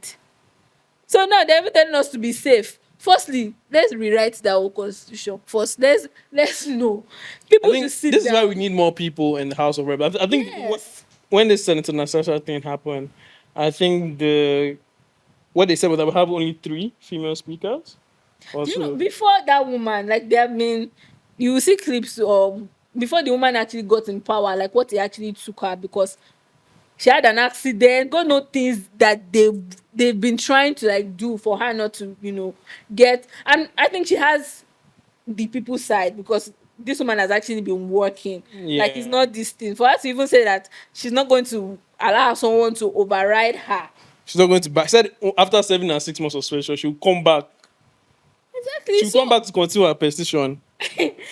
Speaker 2: So now they're even telling us to be safe. Firstly, let's rewrite the whole constitution. First, let's know.
Speaker 3: I
Speaker 2: People should
Speaker 3: think
Speaker 2: sit
Speaker 3: this is why we
Speaker 2: down.
Speaker 3: need more people in the House of Rep. I think
Speaker 2: Yes.
Speaker 3: when this Senator Natasha thing happened, I think what they said was that we have only 3 female speakers.
Speaker 2: Do you know,
Speaker 3: Also,
Speaker 2: before that woman, like there have been, you will see clips of before the woman actually got in power, like what it actually took her, because she had an accident. God knows things that they've been trying to like do for her not to, get. And I think she has the people's side, because this woman has actually been working. Like, it's
Speaker 3: yeah,
Speaker 2: not this thing for her to even say that she's not going to allow someone to override her.
Speaker 3: she's not going to back. Said after 7 and 6 months of special, she'll come back.
Speaker 2: Exactly.
Speaker 3: She'll
Speaker 2: So
Speaker 3: come back to continue her petition.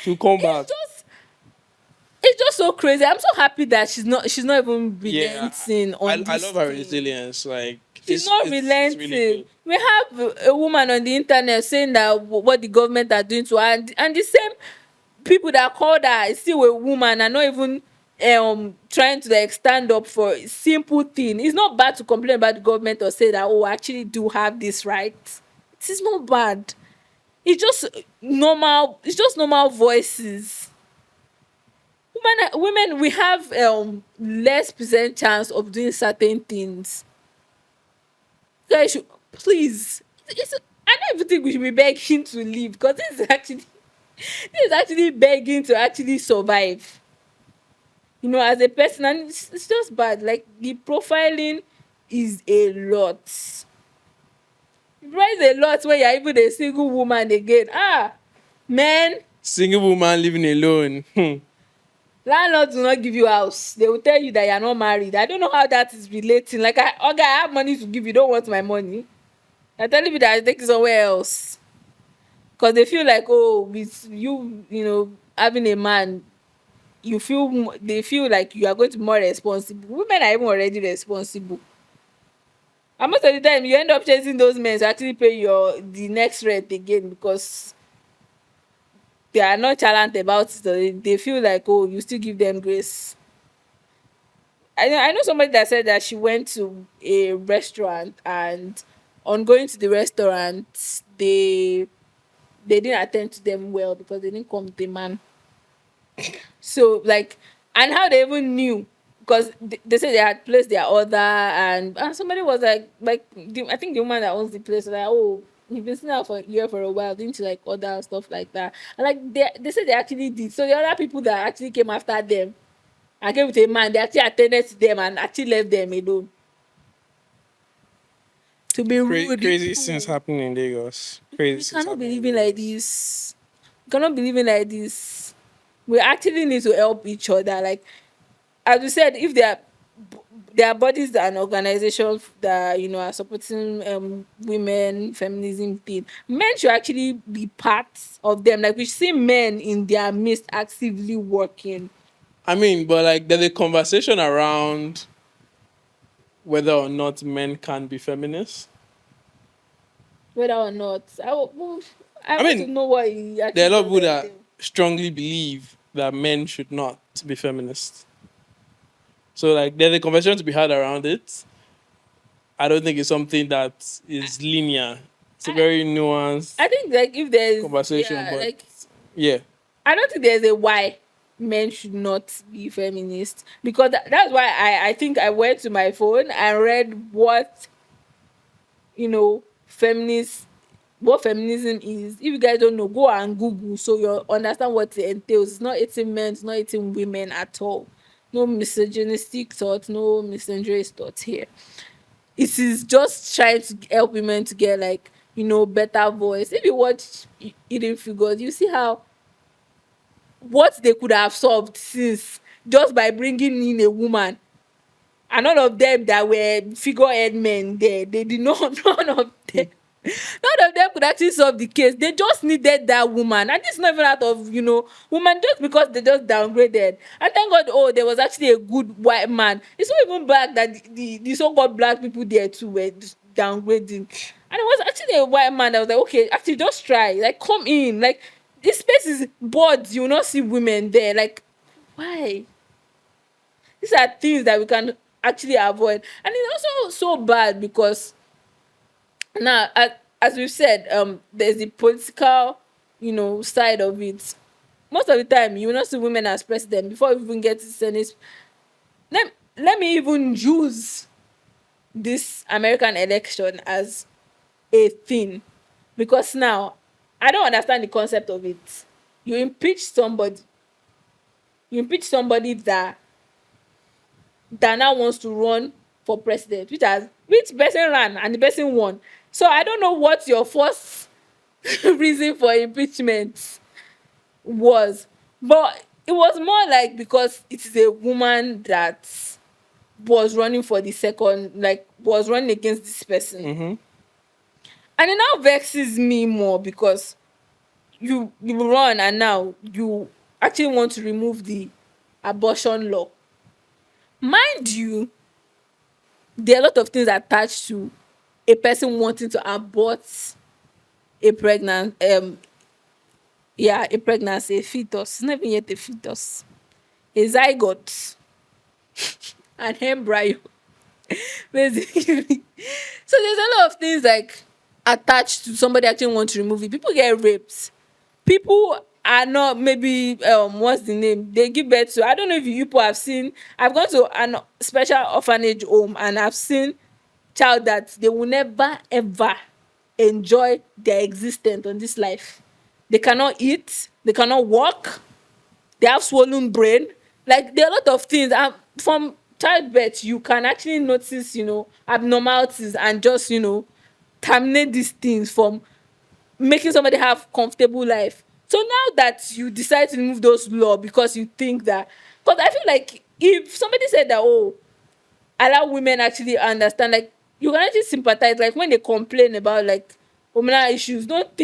Speaker 3: She'll come back.
Speaker 2: it's just it's just so crazy. I'm so happy that she's not even
Speaker 3: Yeah,
Speaker 2: relenting on
Speaker 3: I
Speaker 2: this
Speaker 3: love her
Speaker 2: thing.
Speaker 3: resilience. Like
Speaker 2: She's not
Speaker 3: it's really
Speaker 2: relenting.
Speaker 3: good.
Speaker 2: We have a woman on the internet saying that what the government are doing to her, and the same people that called her is still a woman and not even trying to like stand up for simple thing. It's not bad to complain about the government or say that, oh, I actually do have this right. It is not bad. It's just normal. It's just normal voices. Women, we have less percent chance of doing certain things. Guys should please. I don't even think we should be begging to leave, because this is actually begging to actually survive. As a person, and it's just bad. Like, the profiling is a lot. It rise a lot when you're even a single woman again. Men,
Speaker 3: Single woman living alone.
Speaker 2: landlords will not give you house. They will tell you that you're not married. I don't know how that is relating. Like, okay, I have money to give you. Don't want my money. They're telling me that I take it somewhere else. Because they feel like, oh, with you, having a man, they feel like you are going to be more responsible. Women are even already responsible. And most of the time, you end up chasing those men to actually pay the next rent again, because they are not nonchalant about it. So they feel like, oh, you still give them grace. I know somebody that said that she went to a restaurant, and on going to the restaurant, they didn't attend to them well because they didn't come with a man. So, like, and how they even knew, because they said they had placed their order, and somebody was I think the woman that owns the place was like, oh, you've been sitting out for a while, didn't you like order and stuff like that? And like they said they actually did. So the other people that actually came after them and came with a man, they actually attended to them and actually left them alone. To be rude,
Speaker 3: Crazy things happening in Lagos.
Speaker 2: we
Speaker 3: Crazy things
Speaker 2: cannot be
Speaker 3: happening in
Speaker 2: living like
Speaker 3: Lagos.
Speaker 2: this. We cannot be living like this. We actually need to help each other. Like, as we said, if there are bodies and organizations that are supporting women feminism thing, men should actually be part of them. Like, we see men in their midst actively working.
Speaker 3: I mean, but like there's a conversation around whether or not men can be feminists.
Speaker 2: Whether or not, I
Speaker 3: I
Speaker 2: want to
Speaker 3: mean,
Speaker 2: know what he
Speaker 3: there are
Speaker 2: actually
Speaker 3: a lot of
Speaker 2: does
Speaker 3: people that
Speaker 2: entail.
Speaker 3: strongly believe that men should not be feminists. So like there's a conversation to be had around it. I don't think it's something that is linear. It's a
Speaker 2: I,
Speaker 3: very nuanced
Speaker 2: I think, like, if there's,
Speaker 3: conversation,
Speaker 2: yeah,
Speaker 3: but
Speaker 2: like,
Speaker 3: yeah.
Speaker 2: I don't think there's a why men should not be feminists, because that's why I think I went to my phone and read feminist what feminism is. If you guys don't know, go and Google so you understand what it entails. It's not eating men, it's not eating women at all. No misogynistic thoughts, no misandrist thoughts here. It is just trying to help women to get, like, better voice. If you watch Hidden Figures, you see how what they could have solved since, just by bringing in a woman, and none of them that were figurehead men there, they did not, none of them. None of them could actually solve the case. They just needed that woman. And this is not even out of, woman just because they just downgraded. And thank God, oh, there was actually a good white man. It's not even black that the so-called black people there too were just downgrading. And it was actually a white man that was like, okay, actually just try. Like, come in. Like, this space is bored. You will not see women there. Like, why? These are things that we can actually avoid. And it's also so bad because now, as we've said, there's the political, side of it. Most of the time, you will not see women as president before we even get to Senate. Let me even use this American election as a thing, because now I don't understand the concept of it. You impeach somebody, that now wants to run for president, which person ran and the person won. So I don't know what your first reason for impeachment was, but it was more like because it is a woman that was running for the second, like was running against this person.
Speaker 3: Mm-hmm.
Speaker 2: And it now vexes me more because you run and now you actually want to remove the abortion law. Mind you, there are a lot of things attached to a person wanting to abort a pregnant a pregnancy, a fetus. It's not even yet a fetus. A zygote, an embryo, basically. So there's a lot of things like attached to somebody actually want to remove it. People get raped. People are not, maybe what's the name? They give birth to, I don't know if you people have seen, I've gone to an special orphanage home and I've seen child that they will never ever enjoy their existence on this life. They cannot eat, they cannot walk, they have swollen brain. Like, there are a lot of things. From childbirth, you can actually notice, abnormalities and just, terminate these things from making somebody have comfortable life. So now that you decide to remove those laws because you think that, because I feel like if somebody said that, oh, allow women actually understand, like, you can actually sympathize, like when they complain about like hormonal issues, don't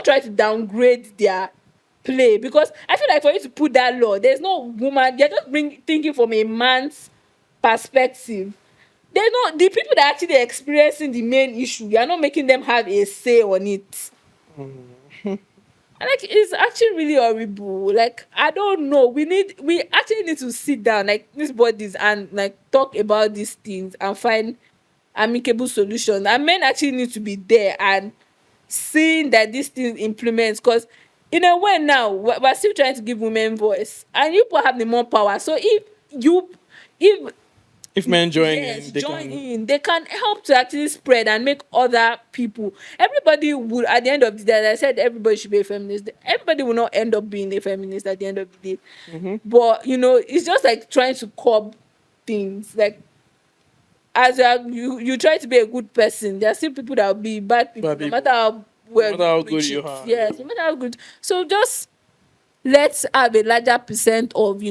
Speaker 2: try to downgrade their play, because I feel like for you to put that law, there's no woman, they're just thinking from a man's perspective. There's no, the people that are actually experiencing the main issue, you're not making them have a say on it. And like, it's actually really horrible. Like, I don't know. We actually need to sit down, like these bodies, and like talk about these things and find amicable solutions. And men actually need to be there and seeing that these things implements, because in a way now we're still trying to give women voice, and you people have the more power. So if
Speaker 3: If men join
Speaker 2: yes,
Speaker 3: in, they
Speaker 2: join
Speaker 3: can.
Speaker 2: in. They can help to actually spread and make other people. Everybody would, at the end of the day, as I said, everybody should be a feminist. Everybody will not end up being a feminist at the end of the day.
Speaker 3: Mm-hmm.
Speaker 2: But it's just like trying to curb things. Like, as you try to be a good person, there are still people that will be bad people,
Speaker 3: Bad
Speaker 2: no
Speaker 3: people.
Speaker 2: matter how well
Speaker 3: No matter how
Speaker 2: you
Speaker 3: good
Speaker 2: preach
Speaker 3: you
Speaker 2: it.
Speaker 3: are.
Speaker 2: Yes, no matter how good. So just let's have a larger percent of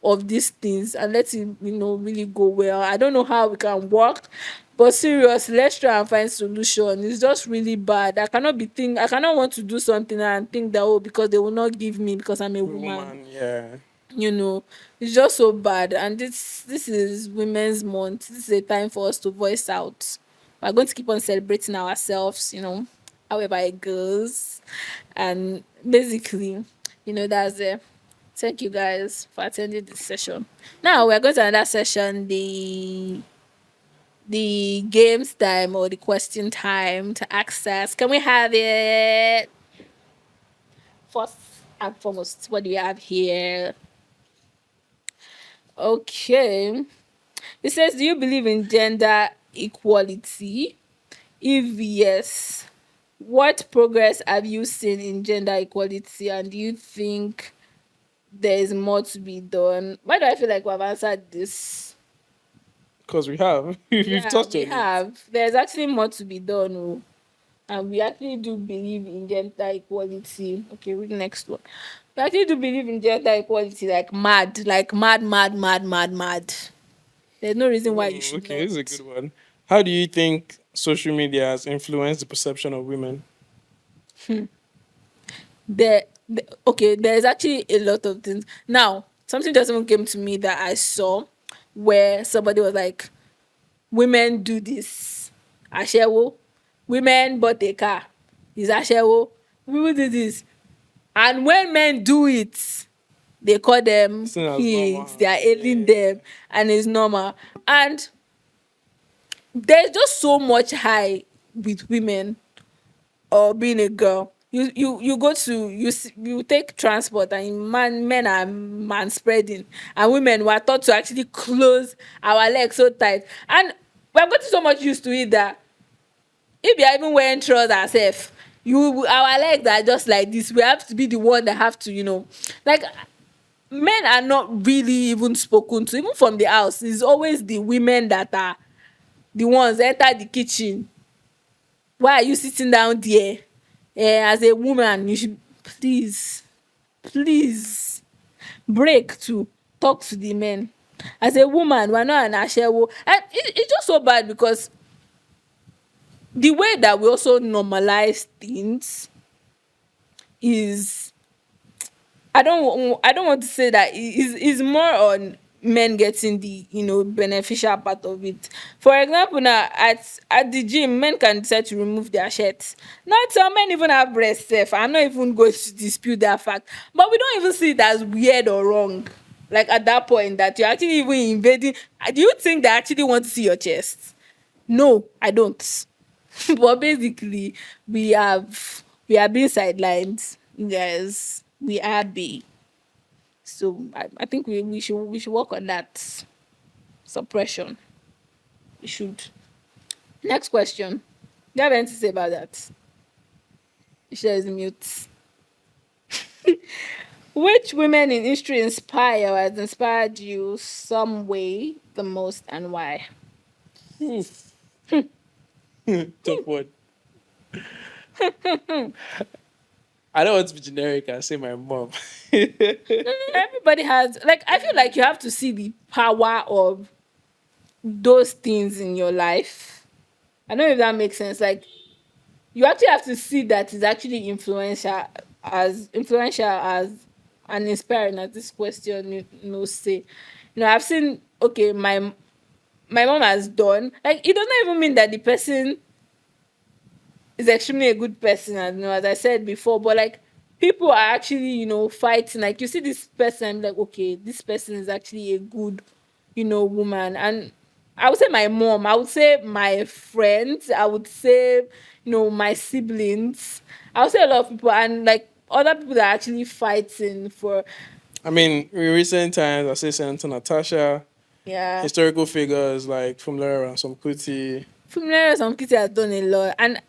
Speaker 2: of these things, and let it really go well. I don't know how we can work, but seriously, let's try and find solution. It's just really bad. I cannot want to do something and think that, oh, because they will not give me because I'm a woman.
Speaker 3: Woman, yeah.
Speaker 2: It's just so bad. And this is Women's Month. This is a time for us to voice out. We're going to keep on celebrating ourselves, however it goes. And basically, that's it. Thank you guys for attending this session. Now we're going to another session, the games time, or the question time to access. Can we have it? First and foremost, what do you have here? Okay. It says, do you believe in gender equality? If yes, what progress have you seen in gender equality, and do you think there is more to be done? Why do I feel like we have answered this?
Speaker 3: Because we have. We've
Speaker 2: Yeah,
Speaker 3: touched on
Speaker 2: we
Speaker 3: it.
Speaker 2: have. There's actually more to be done. Oh. And we actually do believe in gender equality. Okay, read the next one. We actually do believe in gender equality like mad, mad, mad, mad. There's no reason why you should
Speaker 3: Okay,
Speaker 2: not.
Speaker 3: this is a good one. How do you think social media has influenced the perception of women?
Speaker 2: Okay, there's actually a lot of things. Now, something just even came to me that I saw where somebody was like, women do this. Ashewo. Women bought a car. Is Ashewo. People do this. And when men do it, they call them
Speaker 3: Seen as
Speaker 2: pigs.
Speaker 3: normal.
Speaker 2: They are ailing them, and it's normal. And there's just so much high with women or being a girl. You go to you take transport and men are man spreading and women were taught to actually close our legs so tight, and we have gotten so much used to it that if you are even wearing trousers sef, you our legs are just like this. We have to be the one that have to, like, men are not really even spoken to even from the house. It's always the women that are the ones enter the kitchen. Why are you sitting down there? As a woman you should please break to talk to the men. As a woman we're not an ashewo, and it's just so bad because the way that we also normalize things is, I don't want to say that is more on men getting the beneficial part of it. For example, now at the gym, men can decide to remove their shirts. Not some men even have breasts sef. I'm not even going to dispute that fact, but we don't even see it as weird or wrong. Like at that point that you're actually even invading. Do you think they actually want to see your chest? No, I don't. But basically, we are being sidelined. Yes, we are being. So I think we should work on that suppression. We should. Next question. Do you have anything to say about that? Share is mute. Which women in history inspire or has inspired you some way the most and why?
Speaker 3: Tough one. I don't want to be generic and say my mom.
Speaker 2: Everybody has, like, I feel like you have to see the power of those things in your life. I don't know if that makes sense. Like, you actually have to see that it's actually influential as and inspiring as this question say. I've seen, okay, my mom has done, like, it doesn't even mean that the person is extremely a good person, and as I said before, but like people are actually fighting. Like, you see this person, like, okay, this person is actually a good woman. And I would say my mom, I would say my friends, I would say my siblings, I would say a lot of people, and like other people that are actually fighting for.
Speaker 3: I mean, in recent times, I say Senator Natasha,
Speaker 2: Yeah,
Speaker 3: historical figures like Fumlara and some Kuti.
Speaker 2: Feminism, some Kitty has done a lot. And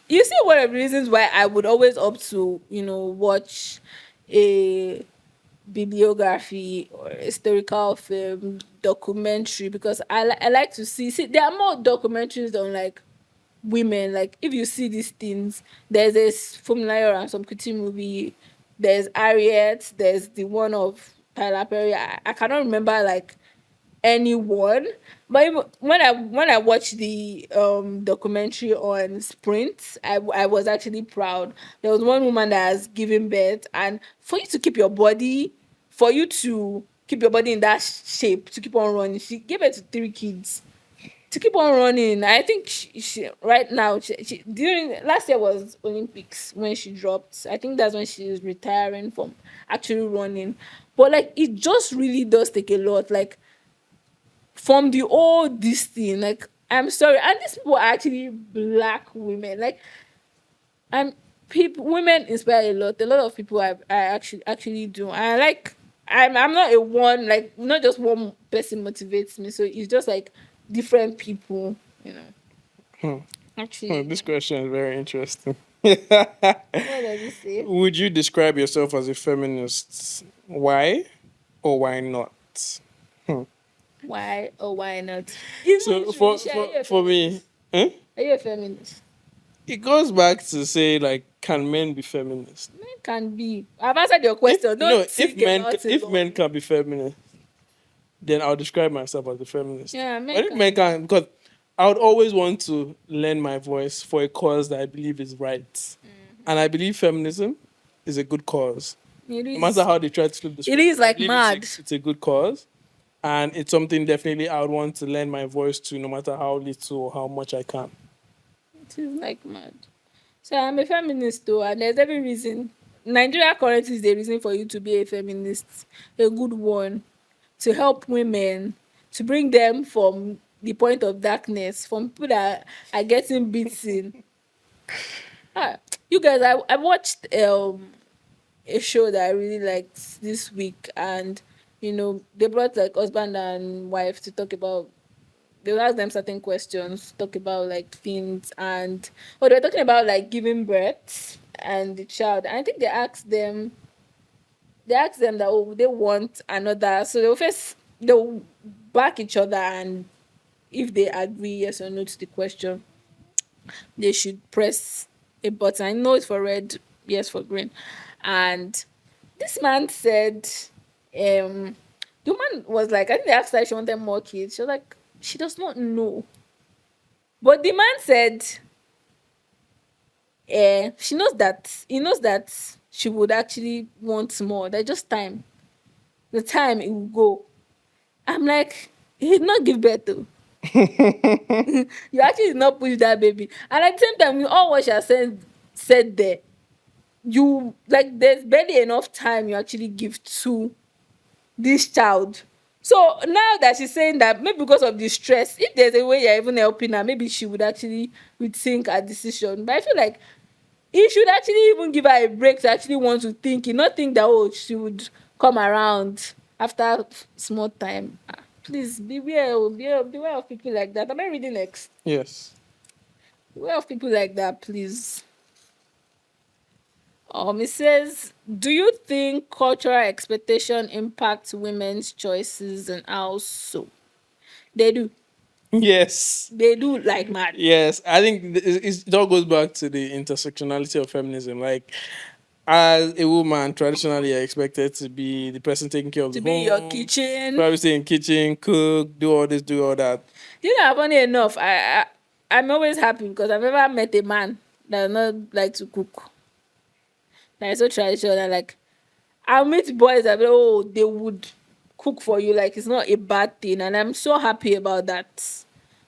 Speaker 2: you see, one of the reasons why I would always opt to watch a bibliography or historical film documentary, because I like to see there are more documentaries on like women. Like, if you see these things, there's this Fumlayo and some Kuti movie, there's Harriet, there's the one of Tyler Perry. I cannot remember like anyone, but when I watched the documentary on Sprint, I was actually proud. There was one woman that has given birth, and for you to keep your body in that shape to keep on running, she gave birth to 3 kids to keep on running. I think she right now, she during last year was Olympics when she dropped. I think that's when she's retiring from actually running. But like, it just really does take a lot. Like, from the old this thing, like, I'm sorry, and these people are actually black women. Like, I'm people women inspire a lot. A lot of people I actually do. And like, I'm not a one, like, not just one person motivates me. So it's just like different people, you know. Actually,
Speaker 3: This question is very interesting.
Speaker 2: what does it say?
Speaker 3: Would you describe yourself as a feminist? Why or why not?
Speaker 2: Why or why not? Even
Speaker 3: So
Speaker 2: Trisha, are you a
Speaker 3: for me,
Speaker 2: feminist? Are you a feminist?
Speaker 3: it goes back to say, like, can men be feminists?
Speaker 2: Men can be. I've answered your question. Don't think about it.
Speaker 3: If men can be feminist, then I'll describe myself as a feminist.
Speaker 2: Yeah, men
Speaker 3: But if
Speaker 2: can.
Speaker 3: men can, because I would always want to lend my voice for a cause that I believe is right. And I believe feminism is a good cause.
Speaker 2: It
Speaker 3: No matter
Speaker 2: is.
Speaker 3: how they try to flip the
Speaker 2: It
Speaker 3: script,
Speaker 2: is
Speaker 3: I
Speaker 2: like
Speaker 3: believe
Speaker 2: mad.
Speaker 3: it's a good cause. And it's something definitely I would want to lend my voice to, no matter how little or how much I can.
Speaker 2: It is like mad. So I'm a feminist though, and there's every reason. Nigeria currently is the reason for you to be a feminist, a good one, to help women, to bring them from the point of darkness, from people that are getting beaten. Ah, you guys, I watched a show that I really liked this week, and they brought like husband and wife to talk about. They would ask them certain questions, talk about like things, and they were talking about like giving birth and the child. And I think they asked them that they want another, so they'll back each other, and if they agree yes or no to the question, they should press a button. I know it's for red, yes for green. And this man said, the woman was like, I think they asked her if she wanted more kids. She was like, she does not know. But the man said, she knows that he knows that she would actually want more. That just time, the time it will go. I'm like, he did not give birth to. You actually did not push that baby. And at the same time, with all what she has said there, you like there's barely enough time you actually give to this child. So now that she's saying that maybe because of the stress, if there's a way you're even helping her, maybe she would actually rethink her decision. But I feel like he should actually even give her a break to actually want to think. He not think that she would come around after small time. Please beware, beware of people like that. Am I reading next?
Speaker 3: Yes.
Speaker 2: Beware of people like that, please. It says, do you think cultural expectation impacts women's choices and how so? They do.
Speaker 3: Yes.
Speaker 2: They do like mad.
Speaker 3: Yes. I think it all goes back to the intersectionality of feminism. Like, as a woman, traditionally, you're expected to be the person taking care of
Speaker 2: To
Speaker 3: the
Speaker 2: be in
Speaker 3: home,
Speaker 2: your kitchen.
Speaker 3: probably stay in kitchen, cook, do all this, do all that.
Speaker 2: Funny enough, I'm always happy because I've never met a man that does not like to cook. That is so traditional. Like, I'll meet boys that they would cook for you. Like, it's not a bad thing, and I'm so happy about that.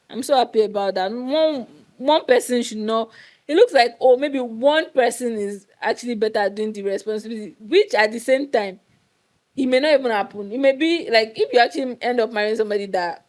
Speaker 2: I'm so happy about that. One person should know. It looks like maybe one person is actually better at doing the responsibility, which at the same time it may not even happen. It may be like if you actually end up marrying somebody that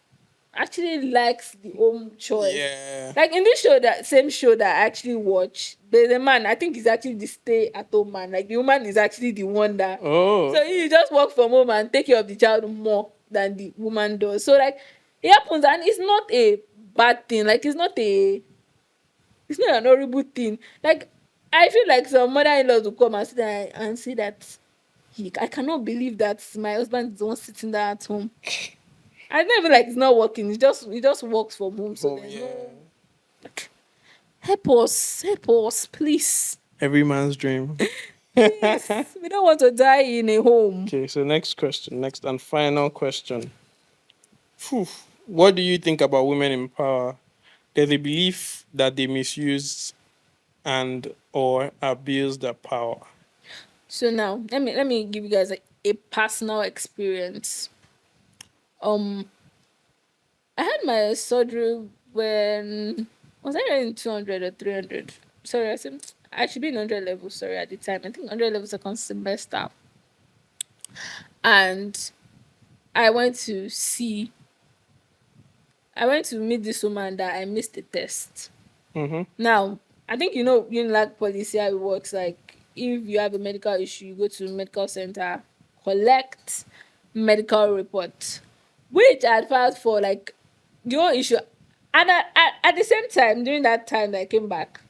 Speaker 2: actually likes the home chores.
Speaker 3: Yeah.
Speaker 2: Like in this show, that same show that I actually watch, there's a man, I think he's actually the stay at home man. Like the woman is actually the one that so he just work from home and take care of the child more than the woman does. So like it happens, and it's not a bad thing. Like it's not an horrible thing. Like I feel like some mother-in-laws will come and sit there and say that I cannot believe that my husband is the one sitting there at home. I don't even like it's not working. He just works from home. So there's no help us, please.
Speaker 3: Every man's dream.
Speaker 2: Please. We don't want to die in a home.
Speaker 3: Okay, so next question, next and final question. Phew. What do you think about women in power? There's a belief that they misuse and or abuse their power.
Speaker 2: So now let me give you guys a personal experience. I had my surgery when was I in 200 or 300? Sorry, I should be in 100 level. Sorry, at the time I think 100 level second semester, and I went to see. I went to meet this woman that I missed the test.
Speaker 3: Mm-hmm.
Speaker 2: Now, I think UNILAG policy how it works. Like, if you have a medical issue, you go to the medical center, collect medical report, which I had filed for like the whole issue. And at the same time, during that time that I came back,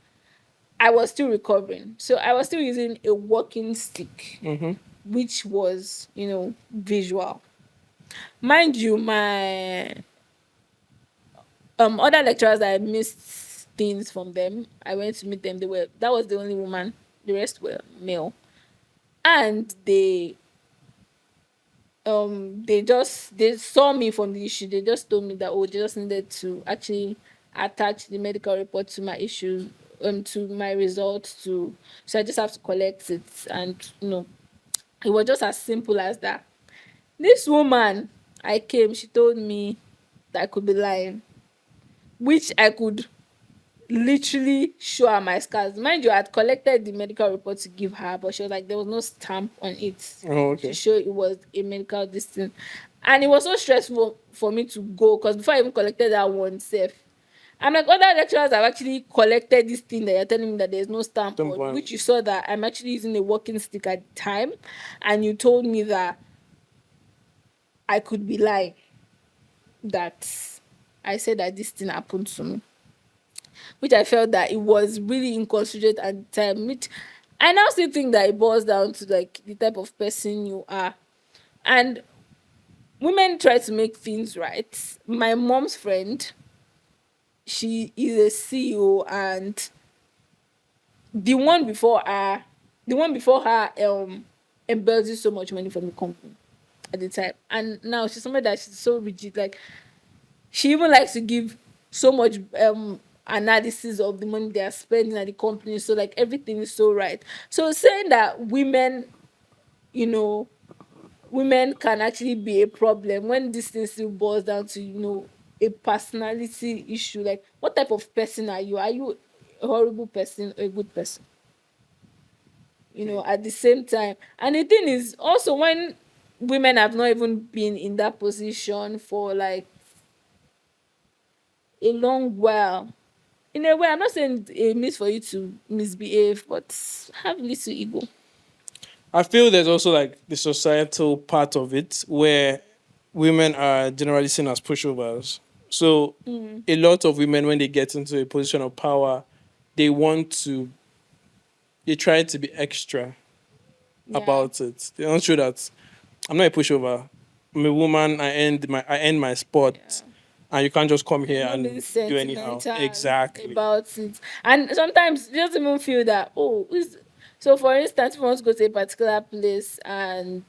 Speaker 2: I was still recovering. So I was still using a walking stick,
Speaker 3: Mm-hmm.
Speaker 2: which was, visual. Mind you, my other lecturers that I missed things from them, I went to meet them. That was the only woman. The rest were male. And they saw me from the issue. They just told me that they just needed to actually attach the medical report to my issue, to my results too. So I just have to collect it, and it was just as simple as that. This woman, I came, she told me that I could be lying, which I could literally show her my scars. Mind you, I had collected the medical report to give her, but she was like, there was no stamp on it
Speaker 3: Oh,
Speaker 2: to
Speaker 3: okay.
Speaker 2: show it was a medical distance. And it was so stressful for me to go, because before I even collected that one self, I'm like, other lecturers have actually collected this thing that you're telling me that there's no stamp
Speaker 3: Some
Speaker 2: on,
Speaker 3: point.
Speaker 2: which you saw that I'm actually using a walking stick at the time, and you told me that I could be lying, that I said that this thing happened to me, which I felt that it was really inconsiderate at the time, which I now still think that it boils down to like the type of person you are. And women try to make things right. My mom's friend, she is a CEO, and the one before her, embezzled so much money from the company at the time. And now she's somebody that she's so rigid. Like, she even likes to give so much analysis of the money they are spending at the company. So like everything is so right. So saying that you know, women can actually be a problem when this thing still boils down to, a personality issue. Like, what type of person are you? Are you a horrible person or a good person? At the same time. And the thing is also, when women have not even been in that position for like a long while, in a way, I'm not saying it means for you to misbehave, but have little ego.
Speaker 3: I feel there's also like the societal part of it where women are generally seen as pushovers. So a lot of women, when they get into a position of power, they want to, they try to be extra
Speaker 2: Yeah.
Speaker 3: about it. They don't show that I'm not a pushover. I'm a woman. I end my spot, and you can't just come here
Speaker 2: Not being
Speaker 3: and do anyhow.
Speaker 2: sentimental
Speaker 3: Exactly.
Speaker 2: about it. And sometimes you just even feel that, so for instance, if you want to go to a particular place and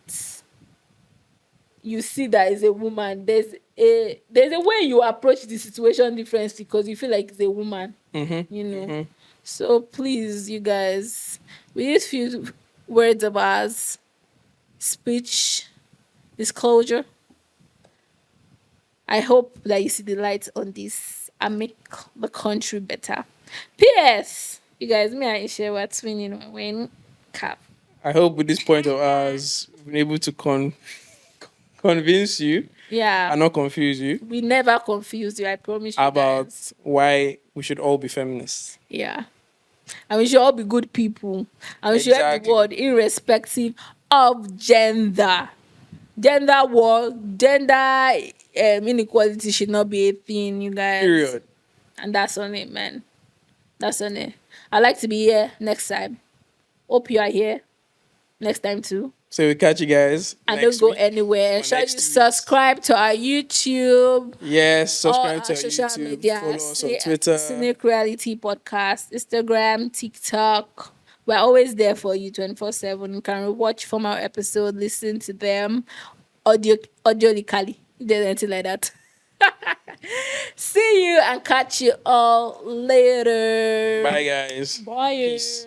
Speaker 2: you see that it's a woman, there's a way you approach the situation differently, because you feel like it's a woman. So please, you guys, with these few words of ours, speech disclosure, I hope that you see the light on this and make the country better. P.S. You guys, me and Ishe were twinning when we cap.
Speaker 3: I hope with this point of ours, we've been able to convince you
Speaker 2: Yeah,
Speaker 3: and not confuse you
Speaker 2: we never confuse you. I promise you
Speaker 3: about
Speaker 2: guys.
Speaker 3: why we should all be feminists.
Speaker 2: Yeah, and we should all be good people, and we should help the
Speaker 3: Exactly.
Speaker 2: world irrespective of gender. Gender war, gender inequality should not be a thing, you guys.
Speaker 3: Period.
Speaker 2: And that's on it, man. That's on it. I'd like to be here next time. Hope you are here next time too.
Speaker 3: So we catch you guys.
Speaker 2: And
Speaker 3: next
Speaker 2: don't go
Speaker 3: week
Speaker 2: anywhere.
Speaker 3: or
Speaker 2: Sure, you
Speaker 3: next week.
Speaker 2: subscribe to our YouTube.
Speaker 3: Yes,
Speaker 2: All
Speaker 3: subscribe
Speaker 2: our
Speaker 3: to our
Speaker 2: social
Speaker 3: YouTube.
Speaker 2: media.
Speaker 3: Follow us on Twitter.
Speaker 2: Scenic Reality Podcast, Instagram, TikTok. We're always there for you 24/7. You can watch from our episode, listen to them audiolically. If there's anything like that. See you and catch you all later.
Speaker 3: Bye, guys.
Speaker 2: Bye.
Speaker 3: Peace.